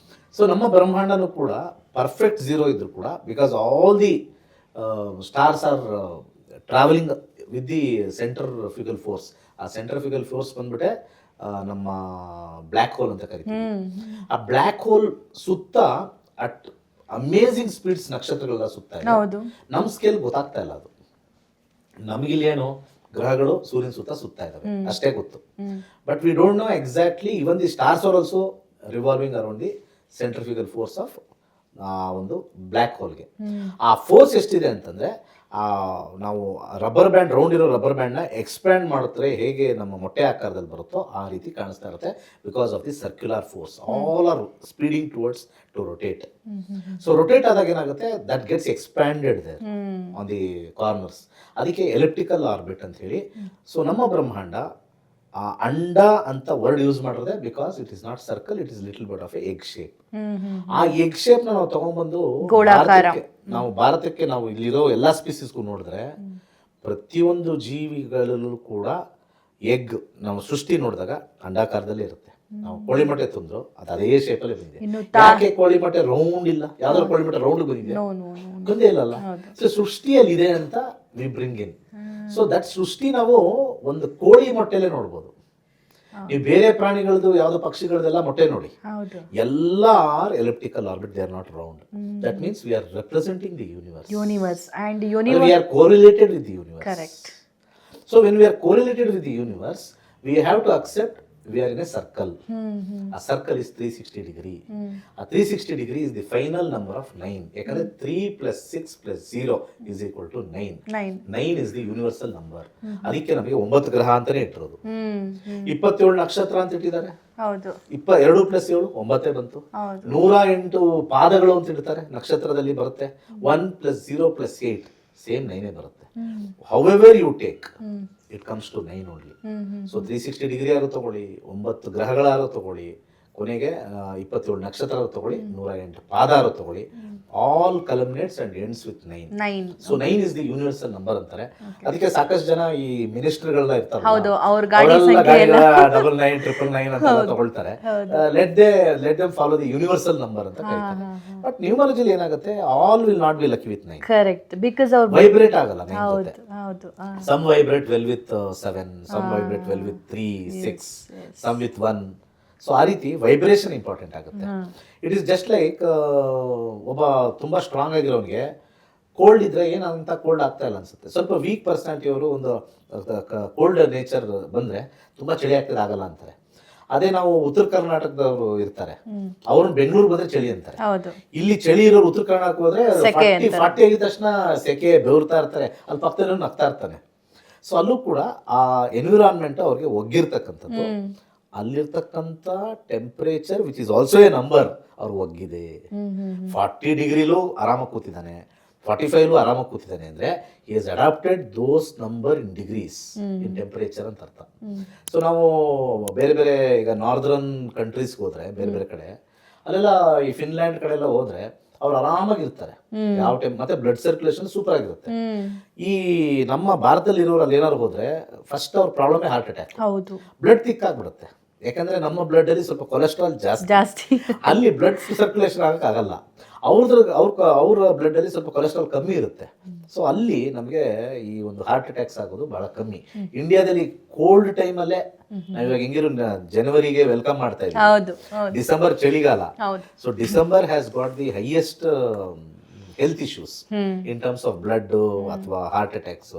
Speaker 2: So ನಮ್ಮ ಬ್ರಹ್ಮಾಂಡನೂ ಕೂಡ ಪರ್ಫೆಕ್ಟ್ 0 ಇದ್ರು ಕೂಡ, because all the stars are travelling with the centrifugal force. ಆ ಸೆಂಟ್ರಿಫ್ಯೂಗಲ್ ಫೋರ್ಸ್ ಬಂದ್ಬಿಟ್ಟೆ ನಮ್ಮ ಬ್ಲ್ಯಾಕ್ ಹೋಲ್ ಅಂತ ಕರಿತೀವಿ. ಆ ಬ್ಲ್ಯಾಕ್ ಹೋಲ್ ಸುತ್ತ ಅಟ್ ಅಮೇಝಿಂಗ್ ಸ್ಪೀಡ್ಸ್ ನಕ್ಷತ್ರಗಳೆಲ್ಲ ಸುತ್ತಾ ಇದೆ. ನಮ್ಮ ಸ್ಕೇಲ್ ಗೊತ್ತಾಗ್ತಾ ಇಲ್ಲ ಅದು. ನಮಗಿಲ್ಲಿ ಏನು ಗ್ರಹಗಳು ಸೂರ್ಯನ ಸುತ್ತಾ ಇದಾವೆ ಅಷ್ಟೇ ಗೊತ್ತು. But we don't know exactly even the stars are also revolving around the centrifugal force of ಒಂದು ಬ್ಲ್ಯಾಕ್ ಹೋಲ್ಗೆ. ಆ ಫೋರ್ಸ್ ಎಷ್ಟಿದೆ ಅಂತಂದ್ರೆ, ನಾವು ರಬ್ಬರ್ ಬ್ಯಾಂಡ್, ರೌಂಡ್ ಇರೋ ರಬ್ಬರ್ ಬ್ಯಾಂಡ್ನ ಎಕ್ಸ್ಪ್ಯಾಂಡ್ ಮಾಡುತ್ತೆ ಹೇಗೆ ನಮ್ಮ ಮೊಟ್ಟೆ ಆಕಾರದಲ್ಲಿ ಬರುತ್ತೋ ಆ ರೀತಿ ಕಾಣಿಸ್ತಾ ಇರುತ್ತೆ. Because of the circular force, all are speeding towards to rotate. So rotate ಆದಾಗ ಏನಾಗುತ್ತೆ, that gets expanded there on the corners. ಅದಕ್ಕೆ ಎಲಿಪ್ಟಿಕಲ್ ಆರ್ಬಿಟ್ ಅಂತ ಹೇಳಿ. ಸೊ ನಮ್ಮ ಬ್ರಹ್ಮಾಂಡ ಅಂಡ ಅಂತ ವರ್ಡ್ ಯೂಸ್ ಮಾಡಿರೋದೆ because it is not circle, it is little bit of a egg shape. ಆ ಎಗ್ ಶೇಪ್ ನಾವು ತಗೊಂಡ್ಬಂದು ಭಾರತಕ್ಕೆ ನಾವು ಇಲ್ಲಿರೋ ಎಲ್ಲಾ ಸ್ಪೀಸೀಸ್ಗೂ ನೋಡಿದ್ರೆ, ಪ್ರತಿಯೊಂದು ಜೀವಿಗಳಲ್ಲೂ ಕೂಡ ಎಗ್ ನಾವು ಸೃಷ್ಟಿ ನೋಡಿದಾಗ ಅಂಡಾಕಾರದಲ್ಲೇ ಇರುತ್ತೆ. ನಾವು ಕೋಳಿ ಮೊಟ್ಟೆ ತಂದ್ರು ಅದು ಅದೇ ಶೇಪಲ್ಲೇ ಬಂದಿದೆ. ಯಾಕೆ ಕೋಳಿ ಮೊಟ್ಟೆ ರೌಂಡ್ ಇಲ್ಲ? ಯಾವ್ದಾದ್ರು ಕೋಳಿ ಮೊಟ್ಟೆ ರೌಂಡ್ ಬಂದಿದೆ? ಬಂದೇ ಇಲ್ಲಲ್ಲ. ಸೊ ಸೃಷ್ಟಿಯಲ್ಲಿ ಇದೆ ಅಂತ V bring in. So that ಸೃಷ್ಟಿ ನಾವು ಒಂದು ಕೋಳಿ ಮೊಟ್ಟೆಲೆ ನೋಡ್ಬೋದು. ನೀವು ಬೇರೆ ಪ್ರಾಣಿಗಳದ್ದು ಯಾವ್ದು ಪಕ್ಷಿಗಳದೆಲ್ಲ ಮೊಟ್ಟೆ ನೋಡಿ, ಎಲ್ಲ are elliptical orbit, they are not round. That means we are representing the universe and we are correlated with the universe. Correct. So when we are correlated with the universe, we have to accept we are in a circle. A circle is 360 degree. A 360 degree is the final number of 9. ಯಾಕಂದ್ರೆ 3 plus 6 plus 0 is equal to 9. 9 is the universal number. ಅದಕ್ಕೆ ನಮಗೆ 9 ಗ್ರಹ ಅಂತಾನೆ ಇಟ್ಟಿರೋದು. 27 ನಕ್ಷತ್ರ ಅಂತ ಇಟ್ಟಿದ್ದಾರೆ. 2 plus 7 9 ಬಂತು. 108 ಪಾದಗಳು ಅಂತ ಇಡ್ತಾರೆ, ನಕ್ಷತ್ರದಲ್ಲಿ ಬರುತ್ತೆ. 1 plus 0 plus 8 ಸೇಮ್ 9 ಬರುತ್ತೆ. However you take, it comes to 9 only. So 360 degree ಆದ್ರೂ ತಗೊಳ್ಳಿ, 9 ಗ್ರಹಗಳಾದ್ರೂ ತಗೊಳ್ಳಿ, ಕೊನೆಗೆ 27 ನಕ್ಷತ್ರ ತಗೊಳ್ಳಿ, 108 ಪಾದ ತಗೊಳ್ಳಿ, all culminates and ends with 9. So 9 is the universal number ಅಂತಾರೆ. ಅದಕ್ಕೆ ಸಾಕಷ್ಟು ಜನ ಈ ಮಿನಿಸ್ಟರ್ಗಳನ್ನ ಇರ್ತಾರೆ, ಡಬಲ್ 9, 999 ಅಂತ ತಗೊಳ್ತಾರೆ. Let them follow the universal number ಅಂತ ಕರೀತಾರೆ. ಬಟ್ ನ್ಯೂಮರಾಲಜಿಲಿ ಏನಾಗುತ್ತೆ, all will not be lucky with 9. Correct, because ಅವರು ವೈಬ್ರೇಟ್ ಆಗಲ್ಲ 9 ಜೊತೆ. Some vibrate well with 7, some vibrate well with 3, 6, some with 1. So ಆ ರೀತಿ ವೈಬ್ರೇಷನ್ ಇಂಪಾರ್ಟೆಂಟ್ ಆಗುತ್ತೆ. ಇಟ್ ಈಸ್ ಜಸ್ಟ್ ಲೈಕ್ ಒಬ್ಬ ತುಂಬ ಸ್ಟ್ರಾಂಗ್ ಆಗಿರೋನಿಗೆ ಕೋಲ್ಡ್ ಇದ್ರೆ ಏನಂತ ಕೋಲ್ಡ್ ಆಗ್ತಾ ಇಲ್ಲ ಅನ್ಸುತ್ತೆ. ಸ್ವಲ್ಪ ವೀಕ್ ಪರ್ಸನಾಲಿಟಿ ಅವರು ಒಂದು ಕೋಲ್ಡ್ ನೇಚರ್ ಬಂದರೆ ತುಂಬ ಚಳಿ ಆಗ್ತದೆ ಆಗಲ್ಲ ಅಂತಾರೆ. ಅದೇ ನಾವು ಉತ್ತರ ಕರ್ನಾಟಕದವರು ಇರ್ತಾರೆ, ಅವ್ರನ್ನ ಬೆಂಗಳೂರು ಬಂದ್ರೆ ಚಳಿ ಅಂತಾರೆ. ಇಲ್ಲಿ ಚಳಿ ಇರೋರು ಉತ್ತರ ಕರ್ನಾಟಕ ಹೋದ್ರೆ 40 ಆಗಿದ ತಕ್ಷಣ ಸೆಕೆ ಬೆವರ್ತಾ ಇರ್ತಾರೆ, ಅಲ್ಲಿ ಪಕ್ಕದಲ್ಲಿ ನಗ್ತಾ ಇರ್ತಾನೆ. ಸೊ ಅಲ್ಲೂ ಕೂಡ ಆ ಎನ್ವಿರಾನ್ಮೆಂಟ್ ಅವ್ರಿಗೆ ಒಗ್ಗಿರ್ತಕ್ಕಂಥದ್ದು, ಅಲ್ಲಿರ್ತಕ್ಕಂಥ temperature which is also A number ಅವ್ರು ಒಗ್ಗಿದೆ. 40 ಡಿಗ್ರಿಲೂ ಆರಾಮಾಗಿ ಕೂತಿದ್ದಾನೆ, 45 ಆರಾಮಾಗಿ ಕೂತಿದ್ದಾನೆ ಅಂದರೆ he has adapted those number in degrees in temperature ಅಂತ ಅರ್ಥ. ಸೊ ನಾವು ಬೇರೆ ಬೇರೆ ಈಗ ನಾರ್ದರ್ನ್ ಕಂಟ್ರೀಸ್ಗೆ ಹೋದ್ರೆ ಬೇರೆ ಬೇರೆ ಕಡೆ ಅಲ್ಲೆಲ್ಲ ಈ ಫಿನ್ಲ್ಯಾಂಡ್ ಕಡೆ ಎಲ್ಲ ಹೋದ್ರೆ ಅವ್ರು ಆರಾಮಾಗಿರ್ತಾರೆ ಯಾವ ಟೈಮ್, ಮತ್ತೆ ಬ್ಲಡ್ ಸರ್ಕ್ಯುಲೇಷನ್ ಸೂಪರ್ ಆಗಿರುತ್ತೆ. ಈ ನಮ್ಮ ಭಾರತದಲ್ಲಿ ಇರೋರು ಅಲ್ಲಿ ಏನಾದ್ರು ಹೋದ್ರೆ ಫಸ್ಟ್ ಅವ್ರ ಪ್ರಾಬ್ಲಮೇ ಹಾರ್ಟ್ ಅಟ್ಯಾಕ್, ಬ್ಲಡ್ ಥಿಕ್ ಆಗ್ಬಿಡುತ್ತೆ. ಯಾಕಂದ್ರೆ ನಮ್ಮ ಬ್ಲಡ್ ಅಲ್ಲಿ ಸ್ವಲ್ಪ ಕೊಲೆಸ್ಟ್ರಾಲ್ ಜಾಸ್ತಿ, ಅಲ್ಲಿ ಬ್ಲಡ್ ಸರ್ಕ್ಯುಲೇಷನ್ ಆಗಲ್ಲ. ಅವ್ರ ಬ್ಲಡ್ ಅಲ್ಲಿ ಸ್ವಲ್ಪ ಕೊಲೆಸ್ಟ್ರಾಲ್ ಕಮ್ಮಿ ಇರುತ್ತೆ. ಸೊ ಅಲ್ಲಿ ನಮಗೆ ಈ ಒಂದು ಹಾರ್ಟ್ ಅಟ್ಯಾಕ್ಸ್ ಆಗೋದು ಬಹಳ ಕಮ್ಮಿ. ಇಂಡಿಯಾದಲ್ಲಿ ಕೋಲ್ಡ್ ಟೈಮಲ್ಲೇ ನಾವಿವಾಗ ಹೆಂಗಿರು ಜನವರಿಗೆ ವೆಲ್ಕಮ್ ಮಾಡ್ತಾ ಇದ್ದೀವಿ, ಡಿಸೆಂಬರ್ ಚಳಿಗಾಲ. So December has got the highest health issues in terms of blood ಅಥವಾ heart attacks.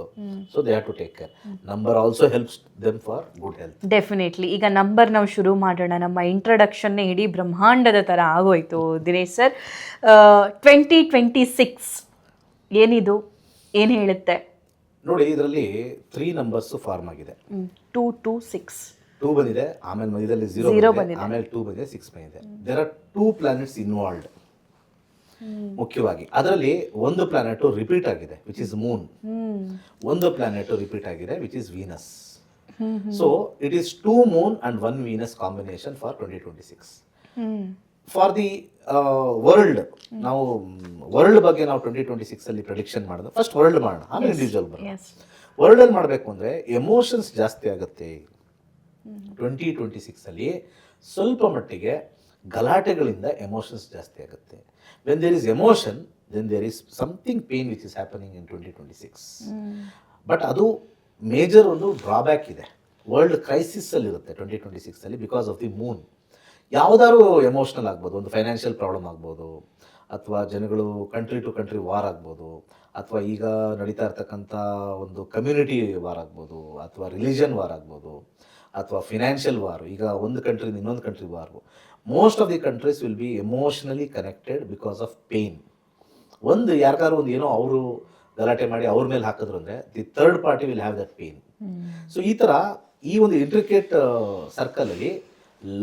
Speaker 2: So they have to take care. Number also helps them for good health.
Speaker 1: Definitely. ಈಗ ನಂಬರ್ ನಾವು ಶುರು ಮಾಡೋಣ. ನಮ್ಮ ಇಂಟ್ರಡಕ್ಷನ್ನೇ ಇಡೀ ಬ್ರಹ್ಮಾಂಡದ ಥರ ಆಗೋಯ್ತು ದಿನೇಶ್ ಸರ್. 2026 ಏನಿದು, ಏನು ಹೇಳುತ್ತೆ
Speaker 2: ನೋಡಿ? ಇದರಲ್ಲಿ 3 ನಂಬರ್ಸ್ ಫಾರ್ಮ್ ಆಗಿದೆ.
Speaker 1: 2 2 6
Speaker 2: 2 ಬಂದಿದೆ, ಆಮೇಲೆ ಮಧ್ಯದಲ್ಲಿ 0 ಬಂದಿದೆ, ಆಮೇಲೆ 2 ಬಂದಿದೆ, 6 ಬಂದಿದೆ. There are 2 planets involved. ಮುಖ್ಯವಾಗಿ ಅದರಲ್ಲಿ ಒಂದು ಪ್ಲಾನೆಟ್ ರಿಪೀಟ್ ಆಗಿದೆ ವಿಚ್ ಇಸ್ ಮೂನ್, ಒಂದು ಪ್ಲಾನೆಟ್ ರಿಪೀಟ್ ಆಗಿದೆ which is Venus. So it is 2 moon and 1 Venus combination for 2026. For the world, ನಾವು ವರ್ಲ್ಡ್ ಬಗ್ಗೆ ನಾವು 2026 ಅಲ್ಲಿ ಪ್ರೆಡಿಕ್ಷನ್ ಮಾಡೋದು. ಫಸ್ಟ್ ವರ್ಲ್ಡ್ ಮಾಡೋಣ, ಆಮೇಲೆ ಇಂಡಿವಿಜುವಲ್ ಬರೋಣ. ವರ್ಲ್ಡ್ ಅಲ್ಲಿ ಮಾಡಬೇಕು ಅಂದ್ರೆ ಎಮೋಷನ್ಸ್ ಜಾಸ್ತಿ ಆಗುತ್ತೆ 2026 ಅಲ್ಲಿ. ಸ್ವಲ್ಪ ಮಟ್ಟಿಗೆ ಗಲಾಟೆಗಳಿಂದ ಎಮೋಷನ್ಸ್ ಜಾಸ್ತಿ ಆಗುತ್ತೆ. When there is emotion then there is something pain which is happening in 2026. But ಅದು ಮೇಜರ್ ಒಂದು ಡ್ರಾಬ್ಯಾಕ್ ಇದೆ, ವರ್ಲ್ಡ್ ಕ್ರೈಸಿಸ್ ಅಲ್ಲಿ ಇರುತ್ತೆ 2026 ಅಲ್ಲಿ ಬಿಕಾಸ್ ಆಫ್ ದಿ ಮೂನ್. ಯಾವುದಾದ್ರು ಎಮೋಷ್ನಲ್ ಆಗ್ಬೋದು, ಒಂದು ಫೈನಾನ್ಷಿಯಲ್ ಪ್ರಾಬ್ಲಮ್ ಆಗ್ಬೋದು, ಅಥವಾ ಜನಗಳು ಕಂಟ್ರಿ ಟು ಕಂಟ್ರಿ ವಾರ್ ಆಗ್ಬೋದು, ಅಥವಾ ಈಗ ನಡೀತಾ ಇರ್ತಕ್ಕಂಥ ಒಂದು ಕಮ್ಯುನಿಟಿ ವಾರ್ ಆಗ್ಬೋದು, ಅಥವಾ ರಿಲಿಜನ್ ವಾರ್ ಆಗ್ಬೋದು, ಅಥವಾ ಫಿನಾನ್ಷಿಯಲ್ ವಾರ್. ಈಗ ಒಂದು ಕಂಟ್ರಿಯಿಂದ ಇನ್ನೊಂದು country war. Most of the countries will be emotionally connected because of pain. ಒಂದು ಯಾರಿಗಾರು ಒಂದು ಏನೋ ಅವರು ಗಲಾಟೆ ಮಾಡಿ ಅವ್ರ ಮೇಲೆ ಹಾಕಿದ್ರು ಅಂದರೆ the third party will have that pain. So ಈ ಥರ ಈ ಒಂದು ಇಂಟ್ರಿಕೇಟ್ ಸರ್ಕಲಲ್ಲಿ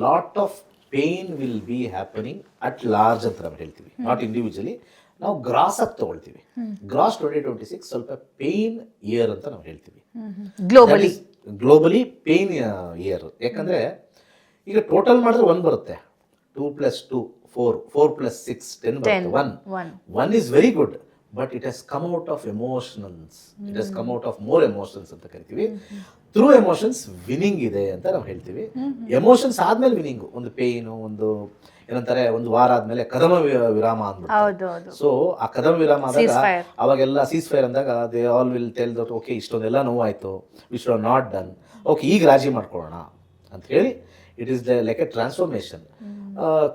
Speaker 2: lot of pain will be happening at large ಅಂತ ನಾವು ಹೇಳ್ತೀವಿ, ನಾಟ್ ಇಂಡಿವಿಜುವಲಿ. ನಾವು ಗ್ರಾಸ್ ಆಗಿ ತಗೊಳ್ತೀವಿ. ಗ್ರಾಸ್ 2026 ಸ್ವಲ್ಪ ಪೇನ್ ಇಯರ್ ಅಂತ ನಾವು ಹೇಳ್ತೀವಿ. Globally pain year. ಯಾಕಂದರೆ ಈಗ ಟೋಟಲ್ ಮಾಡಿದ್ರೆ 1 ಬರುತ್ತೆ, 2 + 2 4, 4 + 6 10 ಬರುತ್ತೆ. 1 is very good, but it has come out of emotions. It has come out of more emotions ಅಂತ ಕರಿತೀವಿ. ಥ್ರೂ ಎಮೋಷನ್ಸ್ ವಿನ್ನಿಂಗ್ ಇದೆ ಅಂತ ನಾವು ಹೇಳ್ತೀವಿ. ಎಮೋಷನ್ಸ್ ಆದ್ಮೇಲೆ ವಿನ್ನಿಂಗು, ಒಂದು ಪೇಯ್ನು, ಒಂದು ಏನಂತಾರೆ, ಒಂದು ವಾರ ಆದ್ಮೇಲೆ ಕದಮ ವಿರಾಮ ಅಂದ್ಬಿಟ್ಟು. ಸೊ ಆ ಕದಮ ವಿರಾಮ ಆದಾಗ ಅವಾಗೆಲ್ಲ ಸೀಸ್ ಫೈರ್ ಅಂದಾಗ they all will tell that okay ಇಷ್ಟೊಂದೆಲ್ಲ ನೋವಾಯಿತು, which are not done, okay ಈಗ ರಾಜಿ ಮಾಡ್ಕೊಳ್ಳೋಣ ಅಂತ ಹೇಳಿ. It is like a transformation.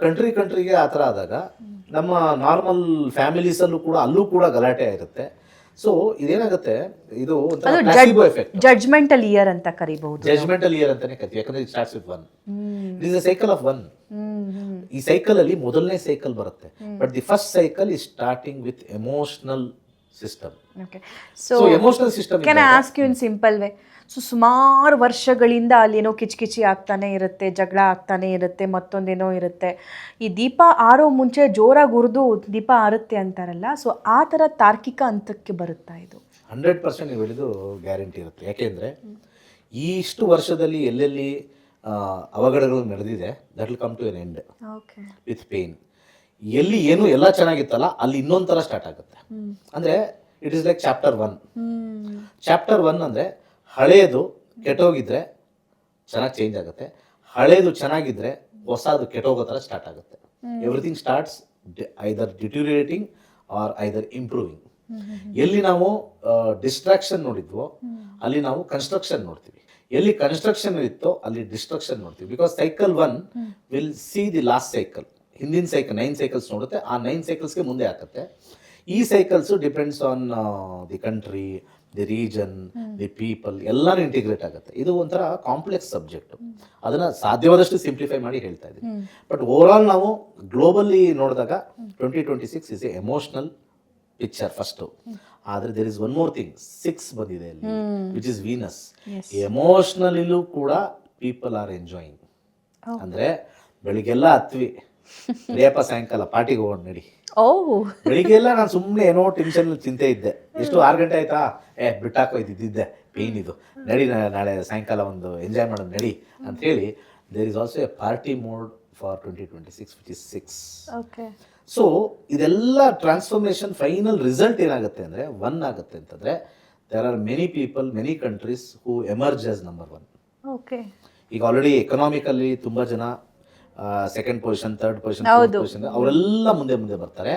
Speaker 2: ಕಂಟ್ರಿಗೆ ಆ ಥರ ಆದಾಗ ನಮ್ಮ ನಾರ್ಮಲ್ ಫ್ಯಾಮಿಲೀಸಲ್ಲೂ ಕೂಡ ಅಲ್ಲೂ ಕೂಡ ಗಲಾಟೆ ಇರುತ್ತೆ. ಸೊ ಇದೇನಾಗುತ್ತೆ, ಇದು ಪ್ಲಾಸಿಬೋ ಎಫೆಕ್ಟ್.
Speaker 1: ಜಡ್ಜ್ಮೆಂಟಲ್ ಇಯರ್ ಅಂತ ಕರಿಬಹುದು.
Speaker 2: ಜಡ್ಜ್ಮೆಂಟಲ್ ಇಯರ್ ಅಂತಾನೆ ಕರಿತೀವಿ, ಯಾಕಂದ್ರೆ it starts with 1. It is a cycle of 1. ಈ ಸೈಕಲ್ ಅಲ್ಲಿ ಮೊದಲನೇ ಸೈಕಲ್ ಬರುತ್ತೆ, but the first cycle is starting with emotional system.
Speaker 1: So emotional system can I ask you in simple way? So ಸುಮಾರು ವರ್ಷಗಳಿಂದ ಅಲ್ಲೇನೋ ಕಿಚಕಿಚಿ ಆಗ್ತಾನೆ ಇರುತ್ತೆ, ಜಗಳ ಆಗ್ತಾನೆ ಇರುತ್ತೆ, ಮತ್ತೊಂದೇನೋ ಇರುತ್ತೆ. ಈ ದೀಪ ಆರೋ ಮುಂಚೆ ಜೋರಾಗಿ ಉರಿದು ದೀಪ ಆರುತ್ತೆ ಅಂತಾರಲ್ಲ, ಸೊ ಆ ಥರ ತಾರ್ಕಿಕ ಹಂತಕ್ಕೆ ಬರುತ್ತಾ ಇದು?
Speaker 2: 100% ನೀವು ಹೇಳಿದ್ದು ಗ್ಯಾರಂಟಿ ಇರುತ್ತೆ. ಯಾಕೆಂದರೆ ಇಷ್ಟು ವರ್ಷದಲ್ಲಿ ಎಲ್ಲೆಲ್ಲಿ ಅವಘಡಗಳು ನಡೆದಿದೆ, that will come to an end with pain. ಎಲ್ಲಿ ಏನು ಎಲ್ಲ ಚೆನ್ನಾಗಿತ್ತಲ್ಲ ಅಲ್ಲಿ ಇನ್ನೊಂದು ಥರ ಸ್ಟಾರ್ಟ್ ಆಗುತ್ತೆ. ಅಂದರೆ it is like chapter 1. Chapter 1 ಅಂದರೆ ಹಳೆಯದು ಕೆಟ್ಟೋಗಿದ್ರೆ ಚೆನ್ನಾಗಿ ಚೇಂಜ್ ಆಗುತ್ತೆ, ಹಳೇದು ಚೆನ್ನಾಗಿದ್ರೆ ಹೊಸದು ಕೆಟ್ಟೋಗೋ ಥರ ಸ್ಟಾರ್ಟ್ ಆಗುತ್ತೆ. ಎವ್ರಿಥಿಂಗ್ ಸ್ಟಾರ್ಟ್ಸ್ ಐದರ್ ಡಿಟ್ಯೂರಿಯೇಟಿಂಗ್ ಆರ್ ಐದರ್ ಇಂಪ್ರೂವಿಂಗ್. ಎಲ್ಲಿ ನಾವು ಡಿಸ್ಟ್ರಾಕ್ಷನ್ ನೋಡಿದ್ವೋ ಅಲ್ಲಿ ನಾವು ಕನ್ಸ್ಟ್ರಕ್ಷನ್ ನೋಡ್ತೀವಿ, ಎಲ್ಲಿ ಕನ್ಸ್ಟ್ರಕ್ಷನ್ ಇತ್ತೋ ಅಲ್ಲಿ ಡಿಸ್ಟ್ರಕ್ಷನ್ ನೋಡ್ತೀವಿ. Because cycle 1 will see the last cycle. ಹಿಂದಿನ ಸೈಕಲ್ 9 ಸೈಕಲ್ಸ್ ನೋಡುತ್ತೆ, ಆ 9 ಸೈಕಲ್ಸ್ಗೆ ಮುಂದೆ ಹಾಕುತ್ತೆ. ಈ cycles depends on the country, the region, the people ಎಲ್ಲಾನು ಇಂಟಿಗ್ರೇಟ್ ಆಗುತ್ತೆ. ಇದು ಒಂಥರ ಕಾಂಪ್ಲೆಕ್ಸ್ ಸಬ್ಜೆಕ್ಟ್, ಅದನ್ನ ಸಾಧ್ಯವಾದಷ್ಟು ಸಿಂಪ್ಲಿಫೈ ಮಾಡಿ ಹೇಳ್ತಾ ಇದ್ದೀನಿ. ಬಟ್ ಓವರ್ ಆಲ್ ನಾವು ಗ್ಲೋಬಲಿ ನೋಡಿದಾಗ 2026 is a emotional picture first. ಆದರೆ there is one more thing, 6 ಬಂದಿದೆ ಅಲ್ಲಿ, ವಿಚ್ ಇಸ್ ವೀನಸ್. ಎಮೋಷನಲಿಲೂ ಕೂಡ ಪೀಪಲ್ ಆರ್ ಎಂಜಾಯಿಂಗ್. ಅಂದ್ರೆ ಬೆಳಿಗ್ಗೆಲ್ಲ ಹತ್ವಿ, ರೇಪ ಸಾಯಂಕಾಲ ಪಾರ್ಟಿಗೆ ಹೋಗೋಣ ನಡಿ. ಬೆಳಿಗ್ಗೆಲ್ಲ ನಾನು ಸುಮ್ಮನೆ ಏನೋ ಟೆನ್ಷನ್ ಚಿಂತೆ ಇದ್ದೆ, ಎಷ್ಟು 6 ಗಂಟೆ ಆಯ್ತಾ, ಬಿಟ್ಟಾಕೋ ಇದ್ದಿದ್ದೆ ಪೇನ್ ಇದು, ನಡಿ ನಾಳೆ ಸಾಯಂಕಾಲ ಒಂದು ಎಂಜಾಯ್ ಮಾಡೋದು ನಡಿ ಅಂತ ಹೇಳಿ. There is also a party mode for 2026 which is 6. So ಇದೆಲ್ಲ ಟ್ರಾನ್ಸ್ಫಾರ್ಮೇಶನ್ ಫೈನಲ್ ರಿಸಲ್ಟ್ ಏನಾಗುತ್ತೆ ಅಂದರೆ 1 ಆಗುತ್ತೆ ಅಂತಂದರೆ there are many people, many countries who emerge as number 1. ಈಗ ಆಲ್ರೆಡಿ ಎಕನಾಮಿಕಲ್ಲಿ ತುಂಬ ಜನ second position, third position, fourth position ಅವರೆಲ್ಲ ಮುಂದೆ ಬರ್ತಾರೆ.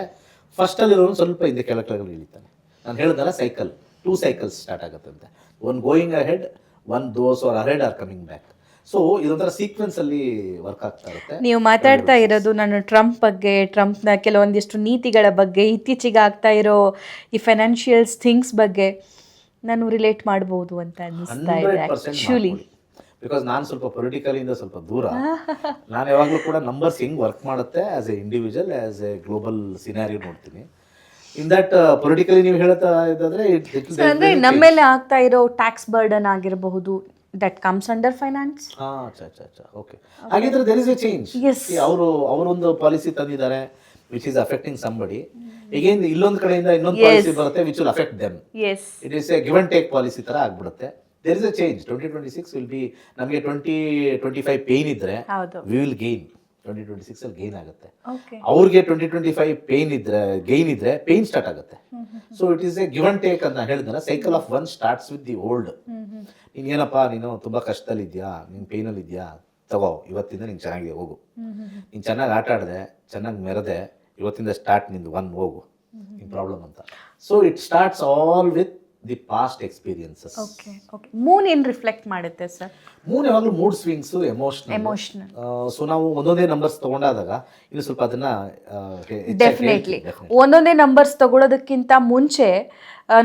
Speaker 2: ಫಸ್ಟಲ್ಲಿರೋನು ಸ್ವಲ್ಪ ಹಿಂದೆ ಕೆಳಗೆ ಇಳಿತಾನೆ. ನಾನು ಹೇಳಿದ್ನಲ್ಲ ಸೈಕಲ್, 2 ಸೈಕಲ್ಸ್ ಸ್ಟಾರ್ಟ್ ಆಗುತ್ತೆ ಅಂತ, one going ahead, one those are ahead are coming back. So ಇದೊಂಥರ ಸೀಕ್ವೆನ್ಸ್ ಅಲ್ಲಿ ವರ್ಕ್ ಆಗ್ತಾ ಇರುತ್ತೆ.
Speaker 1: ನೀವು ಮಾತಾಡ್ತಾ ಇರೋದು ನಾನು ಟ್ರಂಪ್ ಬಗ್ಗೆ, ಟ್ರಂಪ್ನ ಕೆಲವೊಂದಿಷ್ಟು ನೀತಿಗಳ ಬಗ್ಗೆ, ಇತ್ತೀಚೆಗೆ ಆಗ್ತಾ ಇರೋ ಈ ಫೈನಾನ್ಷಿಯಲ್ಸ್ ಥಿಂಗ್ಸ್ ಬಗ್ಗೆ ನಾನು ರಿಲೇಟ್ ಮಾಡ್ಬೋದು ಅಂತ ಅನಿಸ್ತಾ ಇದೆ ಆ್ಯಕ್ಚುಲಿ.
Speaker 2: ಬಿಕಾಸ್ ನಾನು ಸ್ವಲ್ಪ ಪೊಲಿಟಿಕಲಿಂದ ಸ್ವಲ್ಪ ದೂರ. ನಾನು ಯಾವಾಗಲೂ ಕೂಡ ನಂಬರ್ಸ್ ಹೆಂಗ್ ವರ್ಕ್ ಮಾಡುತ್ತೆ as a individual, as a global scenario ನೋಡ್ತೀನಿ. ಇನ್ ದಟ್ ಪೊಲಿಟಿಕಲಿ ನೀವು ಹೇಳ್ತಾ ಇದ್ದಾದ್ರೆ
Speaker 1: ಅಂದ್ರೆ ನಮ್ಮ ಮೇಲೆ ಆಗ್ತಾ ಇರೋ ಟ್ಯಾಕ್ಸ್ ಬರ್ಡನ್ ಆಗಿರಬಹುದು, that comes under finance.
Speaker 2: Okay, ಹಾಗಿದ್ರೆ there is a change. ಅವರೊಂದು ಪಾಲಿಸಿ ತಂದಿದ್ದಾರೆ which is affecting somebody. again ಇಲ್ಲೊಂದು ಕಡೆಯಿಂದ ಇನ್ನೊಂದು ಪಾಲಿಸಿ ಬರುತ್ತೆ which will affect them. It is a give and take policy ತರ ಆಗ್ಬಿಡುತ್ತೆ. there is a change. 2026 will be, ನಮಗೆ 2025 ಪೇನ್ ಇದ್ರೆ we will gain. 2026 ಅಲ್ಲಿ ಗೇನ್ ಆಗುತ್ತೆ. ಅವ್ರಿಗೆ 2025 ಪೇನ್ ಇದ್ರೆ, ಗೈನ್ ಇದ್ರೆ ಪೇನ್ ಸ್ಟಾರ್ಟ್ ಆಗುತ್ತೆ. So it is a give and take ಅಂತ ಹೇಳಿದ್ರೆ cycle of 1 starts with the old. ನೀನೇನಪ್ಪ, ನೀನು ತುಂಬಾ ಕಷ್ಟದಲ್ಲಿ ಇದೆಯಾ, ನೀನು ಪೇನಲ್ಲಿ ಇದೆಯಾ, ತಗೋ ಇವತ್ತಿಂದ ನೀನು ಚೆನ್ನಾಗಿದೆ, ಹೋಗು. ನೀನು ಚೆನ್ನಾಗಿ ಆಟ ಆಡಿದೆ, ಚೆನ್ನಾಗಿ ಮೆರೆದೆ, ಇವತ್ತಿಂದ ಸ್ಟಾರ್ಟ್ ನಿಂದು 1 ಹೋಗು, ನಿನ್ ಪ್ರಾಬ್ಲಮ್ ಅಂತ. So it starts all with the past experiences.
Speaker 1: Moon ಏನ್ ರಿಫ್ಲೆಕ್ಟ್ ಮಾಡುತ್ತೆ ಸರ್?
Speaker 2: ಮೂನ್ ಯಾವಾಗಲೂ ಮೂಡ್ ಸ್ವಿಂಗ್ಸ್, ಎಮೋಷನಲ್. ಸೊ ನಾವು ಒಂದೊಂದೇ ನಂಬರ್ಸ್ ತಗೊಂಡಾದಾಗ ಇನ್ನು ಸ್ವಲ್ಪ ಅದನ್ನ
Speaker 1: ಡೆಫಿನೆಟ್ಲಿ ಒಂದೊಂದೇ ನಂಬರ್ಸ್ ತಗೊಳ್ಳೋದಕ್ಕಿಂತ ಮುಂಚೆ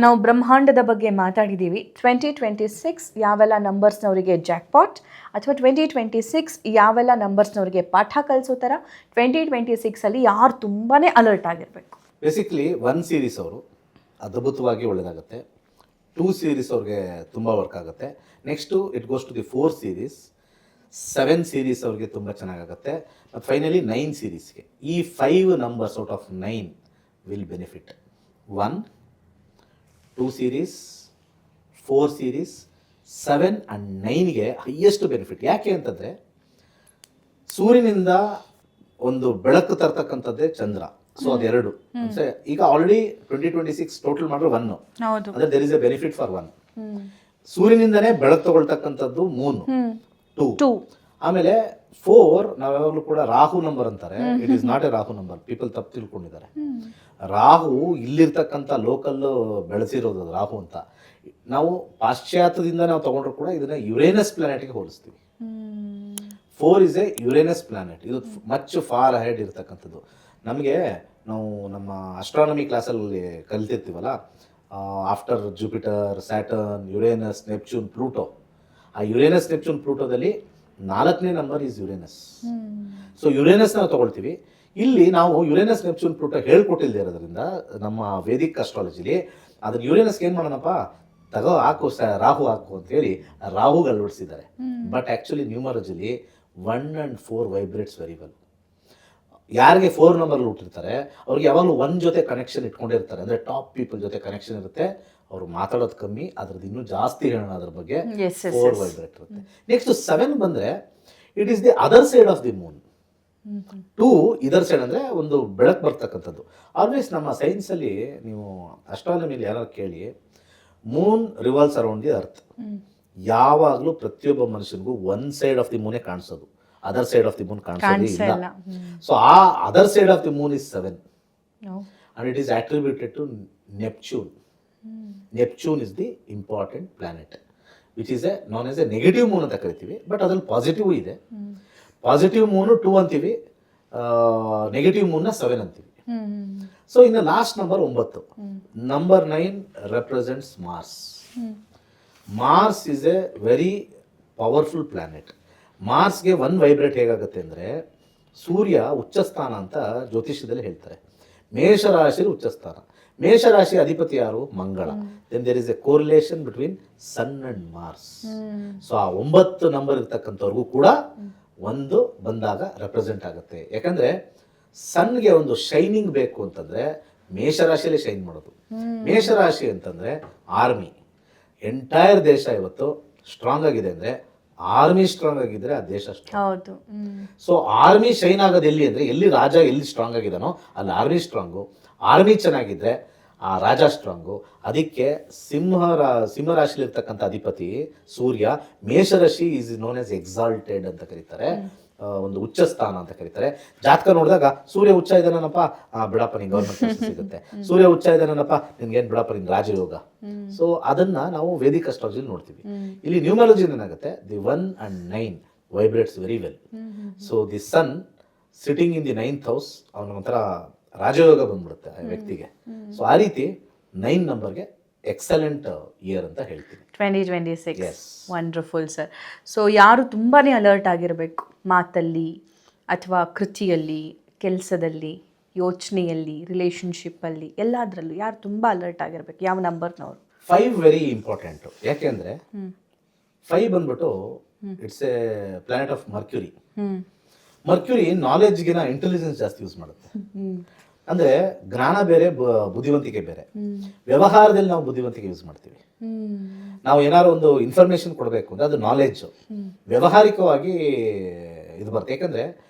Speaker 1: ನಾವು ಬ್ರಹ್ಮಾಂಡದ ಬಗ್ಗೆ ಮಾತಾಡಿದ್ದೀವಿ. 2026 ಯಾವೆಲ್ಲ ನಂಬರ್ಸ್ನವರಿಗೆ ಜಾಕ್ಪಾಟ್, ಅಥವಾ 2026 ಯಾವೆಲ್ಲ ನಂಬರ್ಸ್ನವರಿಗೆ ಪಾಠ ಕಲಿಸೋ ಥರ 2026 ಅಲ್ಲಿ ಯಾರು ತುಂಬಾ ಅಲರ್ಟ್ ಆಗಿರಬೇಕು?
Speaker 2: ಬೇಸಿಕ್ಲಿ 1 ಸೀರೀಸ್ ಅವರು ಅದ್ಭುತವಾಗಿ ಒಳ್ಳೆಯದಾಗುತ್ತೆ. 2 ಸೀರೀಸ್ ಅವ್ರಿಗೆ ತುಂಬ ವರ್ಕ್ ಆಗುತ್ತೆ. Next it goes to the 4 series, 7 series ಅವ್ರಿಗೆ ತುಂಬ ಚೆನ್ನಾಗಾಗುತ್ತೆ. ಮತ್ತು ಫೈನಲಿ 9 ಸೀರೀಸ್ಗೆ. ಈ 5 numbers out of 9 will benefit. 1, 2 series, 4 series, 7 and 9ಗೆ ಹೈಯೆಸ್ಟ್ ಬೆನಿಫಿಟ್. ಯಾಕೆ ಅಂತಂದರೆ ಸೂರ್ಯನಿಂದ ಒಂದು ಬೆಳಕು ತರ್ತಕ್ಕಂಥದ್ದೇ ಚಂದ್ರ. ಸೊ ಅದೆರಡು. ಈಗ ಆಲ್ರೆಡಿ 2026 ಟೋಟಲ್ ಮಾಡಿದ್ರೆ 1, ಅಂದ್ರೆ there is a benefit for 1. ಸೂರ್ಯನಿಂದನೇ ಬೆಳಕು ತಗೊಳ್ತಕ್ಕಂಥದ್ದು ಮೂನ್ 2. ಆಮೇಲೆ 4 ನಾವು ಯಾವಾಗಲೂ ಕೂಡ ರಾಹು ನಂಬರ್ ಅಂತಾರೆ. It is not a Rahu number, people ತಪ್ಪು ತಿಳ್ಕೊಂಡಿದ್ದಾರೆ. ರಾಹು ಇಲ್ಲಿರ್ತಕ್ಕಂಥ ಲೋಕಲ್ ಬೆಳೆಸಿರೋದು ರಾಹು ಅಂತ. ನಾವು ಪಾಶ್ಚಾತ್ಯದಿಂದ ನಾವು ತಗೊಂಡ್ರು ಕೂಡ ಇದನ್ನ ಯುರೇನಸ್ ಪ್ಲಾನೆಟ್ಗೆ ಹೋಲಿಸ್ತೀವಿ. 4 ಇಸ್ ಎ ಯುರೇನಸ್ ಪ್ಲಾನೆಟ್. ಇದು ಮಚ್ ಫಾರ್ ಅಹೆಡ್ ಇರ್ತಕ್ಕಂಥದ್ದು. ನಮಗೆ ನಾವು ನಮ್ಮ ಅಸ್ಟ್ರಾನಮಿ ಕ್ಲಾಸಲ್ಲಿ ಕಲಿತಿರ್ತೀವಲ್ಲ, after Jupiter, Saturn, Uranus, Neptune, Pluto. ಆ ಯುರೇನಸ್, ನೆಪ್ಚೂನ್, ಪ್ಲೂಟೋದಲ್ಲಿ 4ನೇ number is Uranus. So Uranus ನಾವು ತಗೊಳ್ತೀವಿ. ಇಲ್ಲಿ ನಾವು ಯುರೇನಸ್, ನೆಪ್ಚೂನ್, ಪ್ಲೂಟೋ ಹೇಳ್ಕೊಟ್ಟಿಲ್ಲದೆ ಇರೋದ್ರಿಂದ ನಮ್ಮ ವೇದಿಕ್ ಅಸ್ಟ್ರಾಲಜಿಲಿ ಅದನ್ನ ಯುರೇನಸ್ಗೆ ಏನು ಮಾಡೋಣಪ್ಪ, ತಗೋ ಹಾಕು, ರಾಹು ಹಾಕು ಅಂತೇಳಿ ರಾಹುಗೆ ಅಳವಡಿಸಿದ್ದಾರೆ. ಬಟ್ ಆ್ಯಕ್ಚುಲಿ ನ್ಯೂಮರಾಲಜಿಲಿ 1 and 4 ವೈಬ್ರೇಟ್ಸ್ ವೆರಿ ವೆಲ್. ಯಾರಿಗೆ 4 ನಂಬರ್ ಹುಟ್ಟಿರ್ತಾರೆ ಅವ್ರಿಗೆ ಯಾವಾಗಲೂ 1 ಜೊತೆ ಕನೆಕ್ಷನ್ ಇಟ್ಕೊಂಡಿರ್ತಾರೆ. ಅಂದರೆ ಟಾಪ್ ಪೀಪಲ್ ಜೊತೆ ಕನೆಕ್ಷನ್ ಇರುತ್ತೆ. ಅವರು ಮಾತಾಡೋದು ಕಮ್ಮಿ, ಅದ್ರದ್ದು ಇನ್ನೂ ಜಾಸ್ತಿ ಹೇಳೋಣ ಅದ್ರ ಬಗ್ಗೆ. 4 ವೈಬ್ರೇಟ್ ಇರುತ್ತೆ. ನೆಕ್ಸ್ಟ್ 7 ಬಂದರೆ it is the other side of the Moon. 2 ಇದರ್ ಸೈಡ್ ಅಂದರೆ ಒಂದು ಬೆಳಕು ಬರ್ತಕ್ಕಂಥದ್ದು. ಆಲ್ವೇಸ್ ನಮ್ಮ ಸೈನ್ಸಲ್ಲಿ ನೀವು ಅಸ್ಟ್ರಾನಮಿಲಿ ಯಾರು ಕೇಳಿ, moon revolves around the earth. ಯಾವಾಗಲೂ ಪ್ರತಿಯೊಬ್ಬ ಮನುಷ್ಯನಿಗೂ 1 ಸೈಡ್ ಆಫ್ ದಿ ಮೂನೇ ಕಾಣಿಸೋದು, other side of the moon ಕಾಣಿಸೋದೇ ಇಲ್ಲ. ಸೊ ಆ other side of the moon is 7 and it is attributed to Neptune. Neptune is the important planet which is known as a negative moon ಅಂತ ಕರಿತೀವಿ. ಬಟ್ ಅದ್ರಲ್ಲಿ ಪಾಸಿಟಿವ್ ಇದೆ. ಪಾಸಿಟಿವ್ ಮೂನು 2 ಅಂತೀವಿ, ನೆಗೆಟಿವ್ ಮೂನ್ನ 7 ಅಂತೀವಿ. ಸೊ ಇನ್ನು last number 9. Number 9 represents Mars. Mars is a very powerful planet. ಮಾರ್ಸ್ಗೆ ಒನ್ ವೈಬ್ರೇಟ್ ಹೇಗಾಗುತ್ತೆ ಅಂದರೆ, ಸೂರ್ಯ ಉಚ್ಚಸ್ಥಾನ ಅಂತ ಜ್ಯೋತಿಷ್ಯದಲ್ಲಿ ಹೇಳ್ತಾರೆ. ಮೇಷರಾಶಿ ಉಚ್ಚಸ್ಥಾನ. ಮೇಷರಾಶಿ ಅಧಿಪತಿ ಯಾರು? Mangala. Then there is a correlation between sun and Mars. So ಆ 9 ನಂಬರ್ ಇರ್ತಕ್ಕಂಥವ್ರಿಗೂ ಕೂಡ ಒಂದು ಬಂದಾಗ ರೆಪ್ರೆಸೆಂಟ್ ಆಗುತ್ತೆ. ಯಾಕಂದ್ರೆ ಸನ್ಗೆ ಒಂದು ಶೈನಿಂಗ್ ಬೇಕು ಅಂತಂದ್ರೆ ಮೇಷರಾಶಿಯಲ್ಲಿ ಶೈನ್ ಮಾಡೋದು. ಮೇಷರಾಶಿ ಅಂತಂದ್ರೆ ಆರ್ಮಿ. ಎಂಟೈರ್ ದೇಶ ಇವತ್ತು ಸ್ಟ್ರಾಂಗ್ ಆಗಿದೆ ಅಂದ್ರೆ ಆರ್ಮಿ ಸ್ಟ್ರಾಂಗ್ ಆಗಿದ್ರೆ ಆ ದೇಶ ಸ್ಟ್ರಾಂಗ್. ಸೊ ಆರ್ಮಿ ಶೈನ್ ಆಗೋದು ಎಲ್ಲಿ ಅಂದ್ರೆ, ಎಲ್ಲಿ ರಾಜ ಎಲ್ಲಿ ಸ್ಟ್ರಾಂಗ್ ಆಗಿದಾನೋ ಅಲ್ಲಿ ಆರ್ಮಿ ಸ್ಟ್ರಾಂಗು. ಆರ್ಮಿ ಚೆನ್ನಾಗಿದ್ರೆ ಆ ರಾಜ ಸ್ಟ್ರಾಂಗು. ಅದಕ್ಕೆ ಸಿಂಹರಾಶಿಲಿರ್ತಕ್ಕಂಥ ಅಧಿಪತಿ ಸೂರ್ಯ. ಮೇಷರಾಶಿ ಈಸ್ ನೋನ್ ಆಸ್ ಎಕ್ಸಾಲ್ಟೆಡ್ ಅಂತ ಕರೀತಾರೆ, ಒಂದು ಉಚ್ಚ ಸ್ಥಾನ ಅಂತ ಕರೀತಾರೆ. ಜಾತಕ ನೋಡಿದಾಗ ಸೂರ್ಯ ಉಚ್ಚ ಇದ್ದಾನಪ್ಪ, ಬಿಡಪ್ಪ ನಿಂಗೆ ಗೌರ್ಮೆಂಟ್ ಕೆಲಸ ಸಿಗುತ್ತೆ. ಸೂರ್ಯ ಉಚ್ಚ ಇದ್ದಾನಪ್ಪ, ನಿನ್ಗೇನು ಬಿಡಪ್ಪ ನಿನ್ ರಾಜಯೋಗ. ಸೊ ಅದನ್ನ ನಾವು ವೇದಿಕ್ ಅಸ್ಟ್ರಾಲಜಿಲಿ ನೋಡ್ತೀವಿ. ಇಲ್ಲಿ ನ್ಯೂಮರಾಲಜಿ ಏನಾಗುತ್ತೆ, the 1 and 9 vibrates very well. So the sun sitting in the 9th house, ಅವನ ಒಂಥರ ರಾಜಯೋಗ ಬಂದ್ಬಿಡುತ್ತೆ ಆ ವ್ಯಕ್ತಿಗೆ. ಸೊ ಆ ರೀತಿ 9 ನಂಬರ್ಗೆ ಎಕ್ಸಲೆಂಟ್ ಇಯರ್ ಅಂತ ಹೇಳ್ತೀನಿ.
Speaker 1: 2026 ವಂಡರ್ಫುಲ್ ಸರ್. ಸೊ ಯಾರು ತುಂಬಾ ಅಲರ್ಟ್ ಆಗಿರಬೇಕು ಮಾತಲ್ಲಿ ಅಥವಾ ಕೃತಿಯಲ್ಲಿ, ಕೆಲಸದಲ್ಲಿ, ಯೋಚನೆಯಲ್ಲಿ, ರಿಲೇಷನ್ಶಿಪ್ಪಲ್ಲಿ, ಎಲ್ಲದರಲ್ಲೂ ಯಾರು ತುಂಬ ಅಲರ್ಟ್ ಆಗಿರ್ಬೇಕು? ಯಾವ ನಂಬರ್ನವರು?
Speaker 2: 5 ವೆರಿ ಇಂಪಾರ್ಟೆಂಟು. ಯಾಕೆಂದರೆ 5 ಬಂದ್ಬಿಟ್ಟು it's a planet of Mercury. Mercury ನಾಲೆಡ್ಜ್ಗಿನ ಇಂಟೆಲಿಜೆನ್ಸ್ ಜಾಸ್ತಿ ಯೂಸ್ ಮಾಡುತ್ತೆ. ಅಂದರೆ ಜ್ಞಾನ ಬೇರೆ, ಬುದ್ಧಿವಂತಿಕೆ ಬೇರೆ. ವ್ಯವಹಾರದಲ್ಲಿ ನಾವು ಬುದ್ಧಿವಂತಿಕೆ ಯೂಸ್ ಮಾಡ್ತೀವಿ. ನಾವು ಏನಾದ್ರು ಒಂದು ಇನ್ಫಾರ್ಮೇಶನ್ ಕೊಡಬೇಕು ಅಂದರೆ ಅದು ನಾಲೆಡ್ಜು. ವ್ಯವಹಾರಿಕವಾಗಿ ಇದು ಬರುತ್ತೆ. ಯಾಕಂದರೆ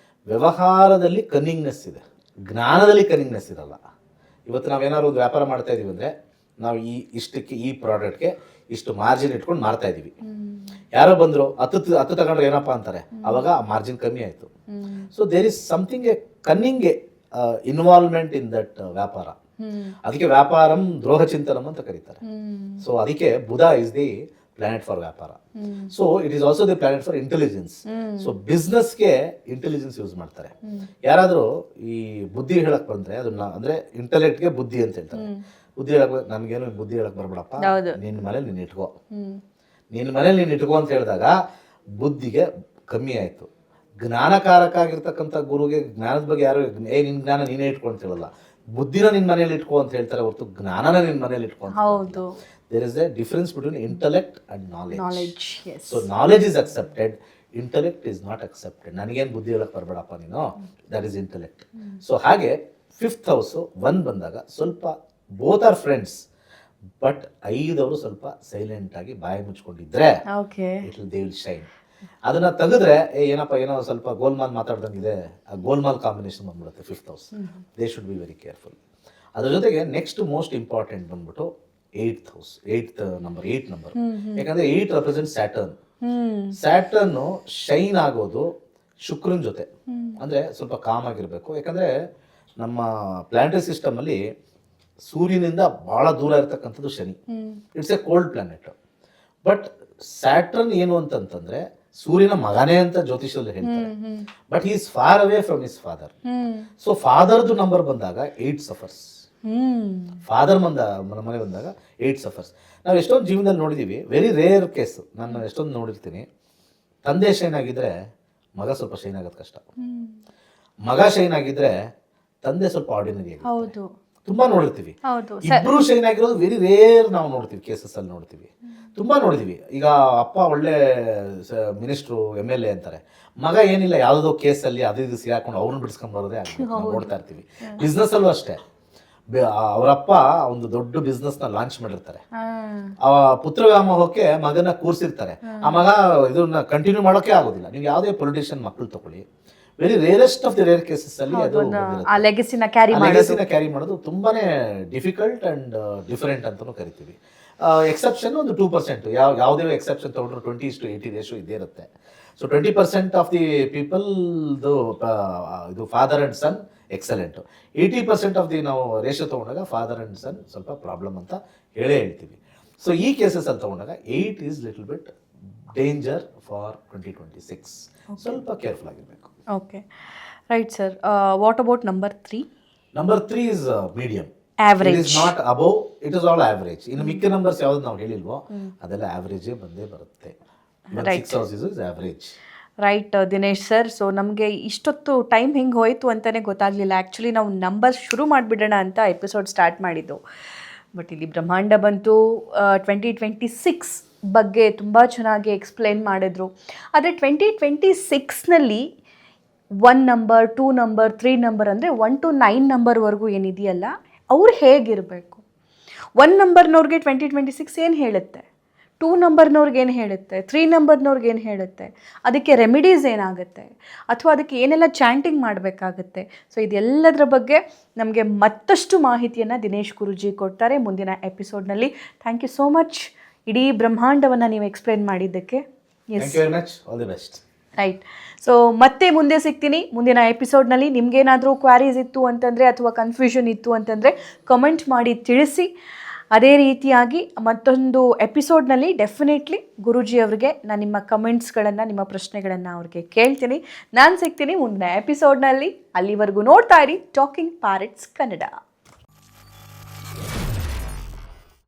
Speaker 2: ವ್ಯವಹಾರದಲ್ಲಿ ಕನ್ನಿಂಗ್ನೆಸ್ ಇದೆ, ಜ್ಞಾನದಲ್ಲಿ ಕನ್ನಿಂಗ್ನೆಸ್ ಇರಲ್ಲ. ಇವತ್ತು ನಾವೇನಾದ್ರು ಒಂದು ವ್ಯಾಪಾರ ಮಾಡ್ತಾ ಇದೀವಿ ಅಂದರೆ ನಾವು ಇಷ್ಟಕ್ಕೆ ಈ ಪ್ರಾಡಕ್ಟ್ಗೆ ಇಷ್ಟು ಮಾರ್ಜಿನ್ ಇಟ್ಕೊಂಡು ಮಾರ್ತಾ ಇದ್ದೀವಿ. ಯಾರೋ ಬಂದರು 10 ತಗೊಂಡ್ರೆ ಏನಪ್ಪ ಅಂತಾರೆ, ಅವಾಗ ಮಾರ್ಜಿನ್ ಕಮ್ಮಿ ಆಯಿತು. So there is something a cunning involvement in that ವ್ಯಾಪಾರ. ಅದಕ್ಕೆ ವ್ಯಾಪಾರಂ ದ್ರೋಹ ಚಿಂತನಂ ಅಂತ ಕರೀತಾರೆ. ಸೊ ಅದಕ್ಕೆ Budha is the planet for ವ್ಯಾಪಾರ. So it is also the planet for intelligence. So ಬಿಸ್ನೆಸ್ಗೆ ಇಂಟೆಲಿಜೆನ್ಸ್ ಯೂಸ್ ಮಾಡ್ತಾರೆ. ಯಾರಾದರೂ ಈ ಬುದ್ಧಿ ಹೇಳಕ್ ಬಂದ್ರೆ ಅದನ್ನ ಅಂದ್ರೆ ಇಂಟೆಲೆಕ್ಟ್ಗೆ ಬುದ್ಧಿ ಅಂತ ಹೇಳ್ತಾರೆ. ಬುದ್ಧಿ ಹೇಳಕ್ ನನ್ಗೇನು ಬುದ್ಧಿ ಹೇಳಕ್ ಬರ್ಬೇಡಪ್ಪ, ನಿನ್ನ ಮನೇಲಿ ನೀನು ಇಟ್ಕೋ, ನಿನ್ನ ಮನೇಲಿ ನೀನು ಇಟ್ಕೋ ಅಂತ ಹೇಳಿದಾಗ ಬುದ್ಧಿಗೆ ಕಮ್ಮಿ ಆಯ್ತು. ಜ್ಞಾನಕಾರಕ ಆಗಿರ್ತಕ್ಕಂಥ ಗುರುಗೆ ಜ್ಞಾನದ ಬಗ್ಗೆ ಯಾರು ನಿನ್ ಜ್ಞಾನ ನೀನೇ ಇಟ್ಕೊ ಅಂತ ಹೇಳಲ್ಲ, ಬುದ್ಧಿನ ನಿನ್ನ ಮನೇಲಿ ಇಟ್ಕೋ ಅಂತ ಹೇಳ್ತಾರೆ ಹೊರತು ಜ್ಞಾನನ ನಿನ್ನ ಮನೇಲಿ ಇಟ್ಕೊ ಅಂತ. There is a difference between intellect and knowledge. So knowledge is accepted, intellect is not accepted. ನನಗೇನು ಬುದ್ಧಿ ಹೇಳಕ್ ಬರ್ಬೇಡಪ್ಪ ನೀನು, ದಟ್ ಈಸ್ ಇಂಟೆಲೆಕ್ಟ್. ಸೊ ಹಾಗೆ 5th house 1 ಬಂದಾಗ ಸ್ವಲ್ಪ ಬೋತ್ ಆರ್ ಫ್ರೆಂಡ್ಸ್, ಬಟ್ 5 ಅವರು ಸ್ವಲ್ಪ ಸೈಲೆಂಟ್ ಆಗಿ ಬಾಯಿ ಮುಚ್ಕೊಂಡಿದ್ರೆ it will they will shine. ಅದನ್ನ ತೆಗೆದ್ರೆ ಏನಪ್ಪ ಏನೋ ಸ್ವಲ್ಪ ಗೋಲ್ಮಾಲ್ ಮಾತಾಡ್ದಂಗಿದೆ, ಆ ಗೋಲ್ಮಾಲ್ ಕಾಂಬಿನೇಷನ್ ಬಂದ್ಬಿಡುತ್ತೆ 5th house. They should be very careful. ಅದ್ರ ಜೊತೆಗೆ ನೆಕ್ಸ್ಟ್ ಮೋಸ್ಟ್ ಇಂಪಾರ್ಟೆಂಟ್ ಬಂದ್ಬಿಟ್ಟು 8th house, 8th ನಂಬರ್. ಯಾಕಂದ್ರೆ 8 ರೆಪ್ರೆಸೆಂಟ್ ಸ್ಯಾಟರ್ನ್. ಸ್ಯಾಟರ್ನ್ ಶೈನ್ ಆಗೋದು ಶುಕ್ರನ್ ಜೊತೆ. ಅಂದ್ರೆ ಸ್ವಲ್ಪ ಕಾಮ್ ಆಗಿರ್ಬೇಕು. ಯಾಕಂದ್ರೆ ನಮ್ಮ ಪ್ಲಾನೆಟರಿ ಸಿಸ್ಟಮ್ ಅಲ್ಲಿ ಸೂರ್ಯನಿಂದ ಬಹಳ ದೂರ ಇರತಕ್ಕಂಥದ್ದು Shani. It's a cold planet. But Saturn ಏನು ಅಂತಂತಂದ್ರೆ ಸೂರ್ಯನ ಮಗನೇ ಅಂತ ಜ್ಯೋತಿಷದಲ್ಲಿ ಹೇಳ್ತಾರೆ. But he is far away from his father. So ಫಾದರ್ದು ನಂಬರ್ ಬಂದಾಗ 8 ಸಫರ್ಸ್. ಫಾದರ್ ಮನೆ ಬಂದಾಗ 8 ಸಫರ್ಸ್. ನಾವು ಎಷ್ಟೊಂದು ಜೀವನದಲ್ಲಿ ನೋಡಿದೀವಿ, ವೆರಿ ರೇರ್ ಕೇಸ್. ನಾನು ಎಷ್ಟೊಂದು ನೋಡಿರ್ತೀನಿ, ತಂದೆ ಶೈನ್ ಆಗಿದ್ರೆ ಮಗ ಸ್ವಲ್ಪ ಶೈನ್ ಆಗೋದು ಕಷ್ಟ, ಮಗ ಶೈನ್ ಆಗಿದ್ರೆ ತಂದೆ ಸ್ವಲ್ಪ ಆರ್ಡಿನರಿ ಆಗಿದೆ. ತುಂಬಾ ನೋಡಿರ್ತೀವಿ. ಇಬ್ರು ಶೈನ್ ಆಗಿರೋದು ವೆರಿ ರೇರ್ ನಾವು ನೋಡ್ತೀವಿ, ಕೇಸಸ್ ಅಲ್ಲಿ ನೋಡ್ತೀವಿ, ತುಂಬಾ ನೋಡಿದೀವಿ. ಈಗ ಅಪ್ಪ ಒಳ್ಳೆ ಮಿನಿಸ್ಟ್ರು MLA ಅಂತಾರೆ, ಮಗ ಏನಿಲ್ಲ ಯಾವುದೋ ಕೇಸಲ್ಲಿ ಅದು ಇದು ಸಿಗಾಕೊಂಡು ಅವ್ರನ್ನ ಬಿಡಿಸ್ಕೊಂಡ್ ಬರೋದೇ ನೋಡ್ತಾ ಇರ್ತೀವಿ. ಬಿಸ್ನೆಸ್ ಅಲ್ಲೂ ಅಷ್ಟೇ, ಅವರಪ್ಪ ಒಂದು ದೊಡ್ಡ ಬಿಸ್ನೆಸ್ ನ ಲಾಂಚ್ ಮಾಡಿರ್ತಾರೆ, ಆ ಪುತ್ರ ವ್ಯಾಮೋಹಕ್ಕೆ ಮಗನ ಕೂರ್ಸಿರ್ತಾರೆ, ಆ ಮಗ ಇದನ್ನ ಕಂಟಿನ್ಯೂ ಮಾಡೋಕೆ ಆಗೋದಿಲ್ಲ. ನೀವು ಯಾವುದೇ ಪೊಲಿಟಿಷಿಯನ್ ಮಕ್ಕಳು ತಗೊಳ್ಳಿ, very rarest of the rare cases ಅಲ್ಲಿ ಅದು ಲೆಗಸಿನ ಕ್ಯಾರಿ ಮಾಡೋದು ತುಂಬಾನೇ ಡಿಫಿಕಲ್ಟ್ ಅಂಡ್ ಡಿಫರೆಂಟ್ ಅಂತಾನು ಕರಿತೀವಿ. ಎಕ್ಸೆಪ್ಷನ್ ಒಂದು 2%. ಯಾವುದೇ ಎಕ್ಸೆಪ್ಷನ್ ತಗೊಂಡ್ರು 20:80 ರೇಷಿಯೋ ಇದ್ದೇ ಇರುತ್ತೆ. ಸೊ 20% ಆಫ್ ದಿ ಪೀಪಲ್ ಇದು father and son excellent. 80% of the ನಾವು ರೇಷಿಯೋ ತಗೊಂಡಾಗ ಫಾದರ್ ಅಂಡ್ ಸನ್ ಸ್ವಲ್ಪ ಪ್ರಾಬ್ಲಮ್ ಅಂತ ಹೇಳ್ತೀವಿ. ಸೊ ಈ ಕೇಸಸ್ ಅಲ್ಲಿ ತಗೊಂಡಾಗ 8 is little bit danger for 2026. ಸ್ವಲ್ಪ ಕೇರ್ಫುಲ್ ಆಗಿರಬೇಕು.
Speaker 1: Okay, right sir. What about number 3?
Speaker 2: Number 3 is medium.
Speaker 1: Average.
Speaker 2: It is not above, it is all average. ಇನ್ನು ಮಿಕ್ಕ ನಂಬರ್ಸ್ ಯಾವ್ದು ನಾವು ಹೇಳಿಲ್ವೋ ಅದೆಲ್ಲ ಆವರೇಜೇ ಬಂದೇ ಬರುತ್ತೆ. 6 hours is average.
Speaker 1: Right Dinesh sir. So ನಮಗೆ ಇಷ್ಟೊತ್ತು ಟೈಮ್ ಹೆಂಗೆ ಹೋಯಿತು ಅಂತಲೇ ಗೊತ್ತಾಗಲಿಲ್ಲ. ಆ್ಯಕ್ಚುಲಿ ನಾವು ನಂಬರ್ ಶುರು ಮಾಡಿಬಿಡೋಣ ಅಂತ ಎಪಿಸೋಡ್ ಸ್ಟಾರ್ಟ್ ಮಾಡಿದ್ದು, ಬಟ್ ಇಲ್ಲಿ ಬ್ರಹ್ಮಾಂಡ ಬಂತು. 2026 ಬಗ್ಗೆ ತುಂಬ ಚೆನ್ನಾಗಿ ಎಕ್ಸ್ಪ್ಲೇನ್ ಮಾಡಿದ್ರು. ಆದರೆ 2026ನಲ್ಲಿ 1 ನಂಬರ್, 2 ನಂಬರ್, 3 ನಂಬರ್ ಅಂದರೆ 1 to 9 ನಂಬರ್ವರೆಗೂ ಏನಿದೆಯಲ್ಲ ಅವ್ರು ಹೇಗಿರಬೇಕು? 1 ನಂಬರ್ನವ್ರಿಗೆ 2026 ಏನು ಹೇಳುತ್ತೆ, 2 ನಂಬರ್ನವ್ರಿಗೆ ಏನು ಹೇಳುತ್ತೆ, 3 ನಂಬರ್ನವ್ರಿಗೆ ಏನು ಹೇಳುತ್ತೆ, ಅದಕ್ಕೆ ರೆಮಿಡೀಸ್ ಏನಾಗುತ್ತೆ, ಅಥವಾ ಅದಕ್ಕೆ ಏನೆಲ್ಲ ಚಾಂಟಿಂಗ್ ಮಾಡಬೇಕಾಗುತ್ತೆ. ಸೊ ಇದೆಲ್ಲದರ ಬಗ್ಗೆ ನಮಗೆ ಮತ್ತಷ್ಟು ಮಾಹಿತಿಯನ್ನು ದಿನೇಶ್ ಗುರೂಜಿ ಕೊಡ್ತಾರೆ ಮುಂದಿನ ಎಪಿಸೋಡ್ನಲ್ಲಿ. ಥ್ಯಾಂಕ್ ಯು ಸೋ ಮಚ್ ಇಡೀ ಬ್ರಹ್ಮಾಂಡವನ್ನು ನೀವು ಎಕ್ಸ್ಪ್ಲೇನ್ ಮಾಡಿದ್ದಕ್ಕೆ.
Speaker 2: Thank you very much. All the best.
Speaker 1: Right. So ಮತ್ತೆ ಮುಂದೆ ಸಿಗ್ತೀನಿ ಮುಂದಿನ ಎಪಿಸೋಡ್ನಲ್ಲಿ. ನಿಮಗೇನಾದರೂ ಕ್ವಾರೀಸ್ ಇತ್ತು ಅಂತಂದರೆ ಅಥವಾ ಕನ್ಫ್ಯೂಷನ್ ಇತ್ತು ಅಂತಂದರೆ ಕಮೆಂಟ್ ಮಾಡಿ ತಿಳಿಸಿ. ಅದೇ ರೀತಿಯಾಗಿ ಮತ್ತೊಂದು ಎಪಿಸೋಡ್ನಲ್ಲಿ ಡೆಫಿನೆಟ್ಲಿ ಗುರೂಜಿ ಅವರಿಗೆ ನಾನು ನಿಮ್ಮ ಕಮೆಂಟ್ಸ್ಗಳನ್ನು, ನಿಮ್ಮ ಪ್ರಶ್ನೆಗಳನ್ನು ಅವ್ರಿಗೆ ಕೇಳ್ತೀನಿ. ನಾನು ಸಿಗ್ತೀನಿ ಮುಂದಿನ ಎಪಿಸೋಡ್ನಲ್ಲಿ. ಅಲ್ಲಿವರೆಗೂ ನೋಡ್ತಾ ಇರಿ ಟಾಕಿಂಗ್ ಪ್ಯಾರೆಟ್ಸ್ ಕನ್ನಡ.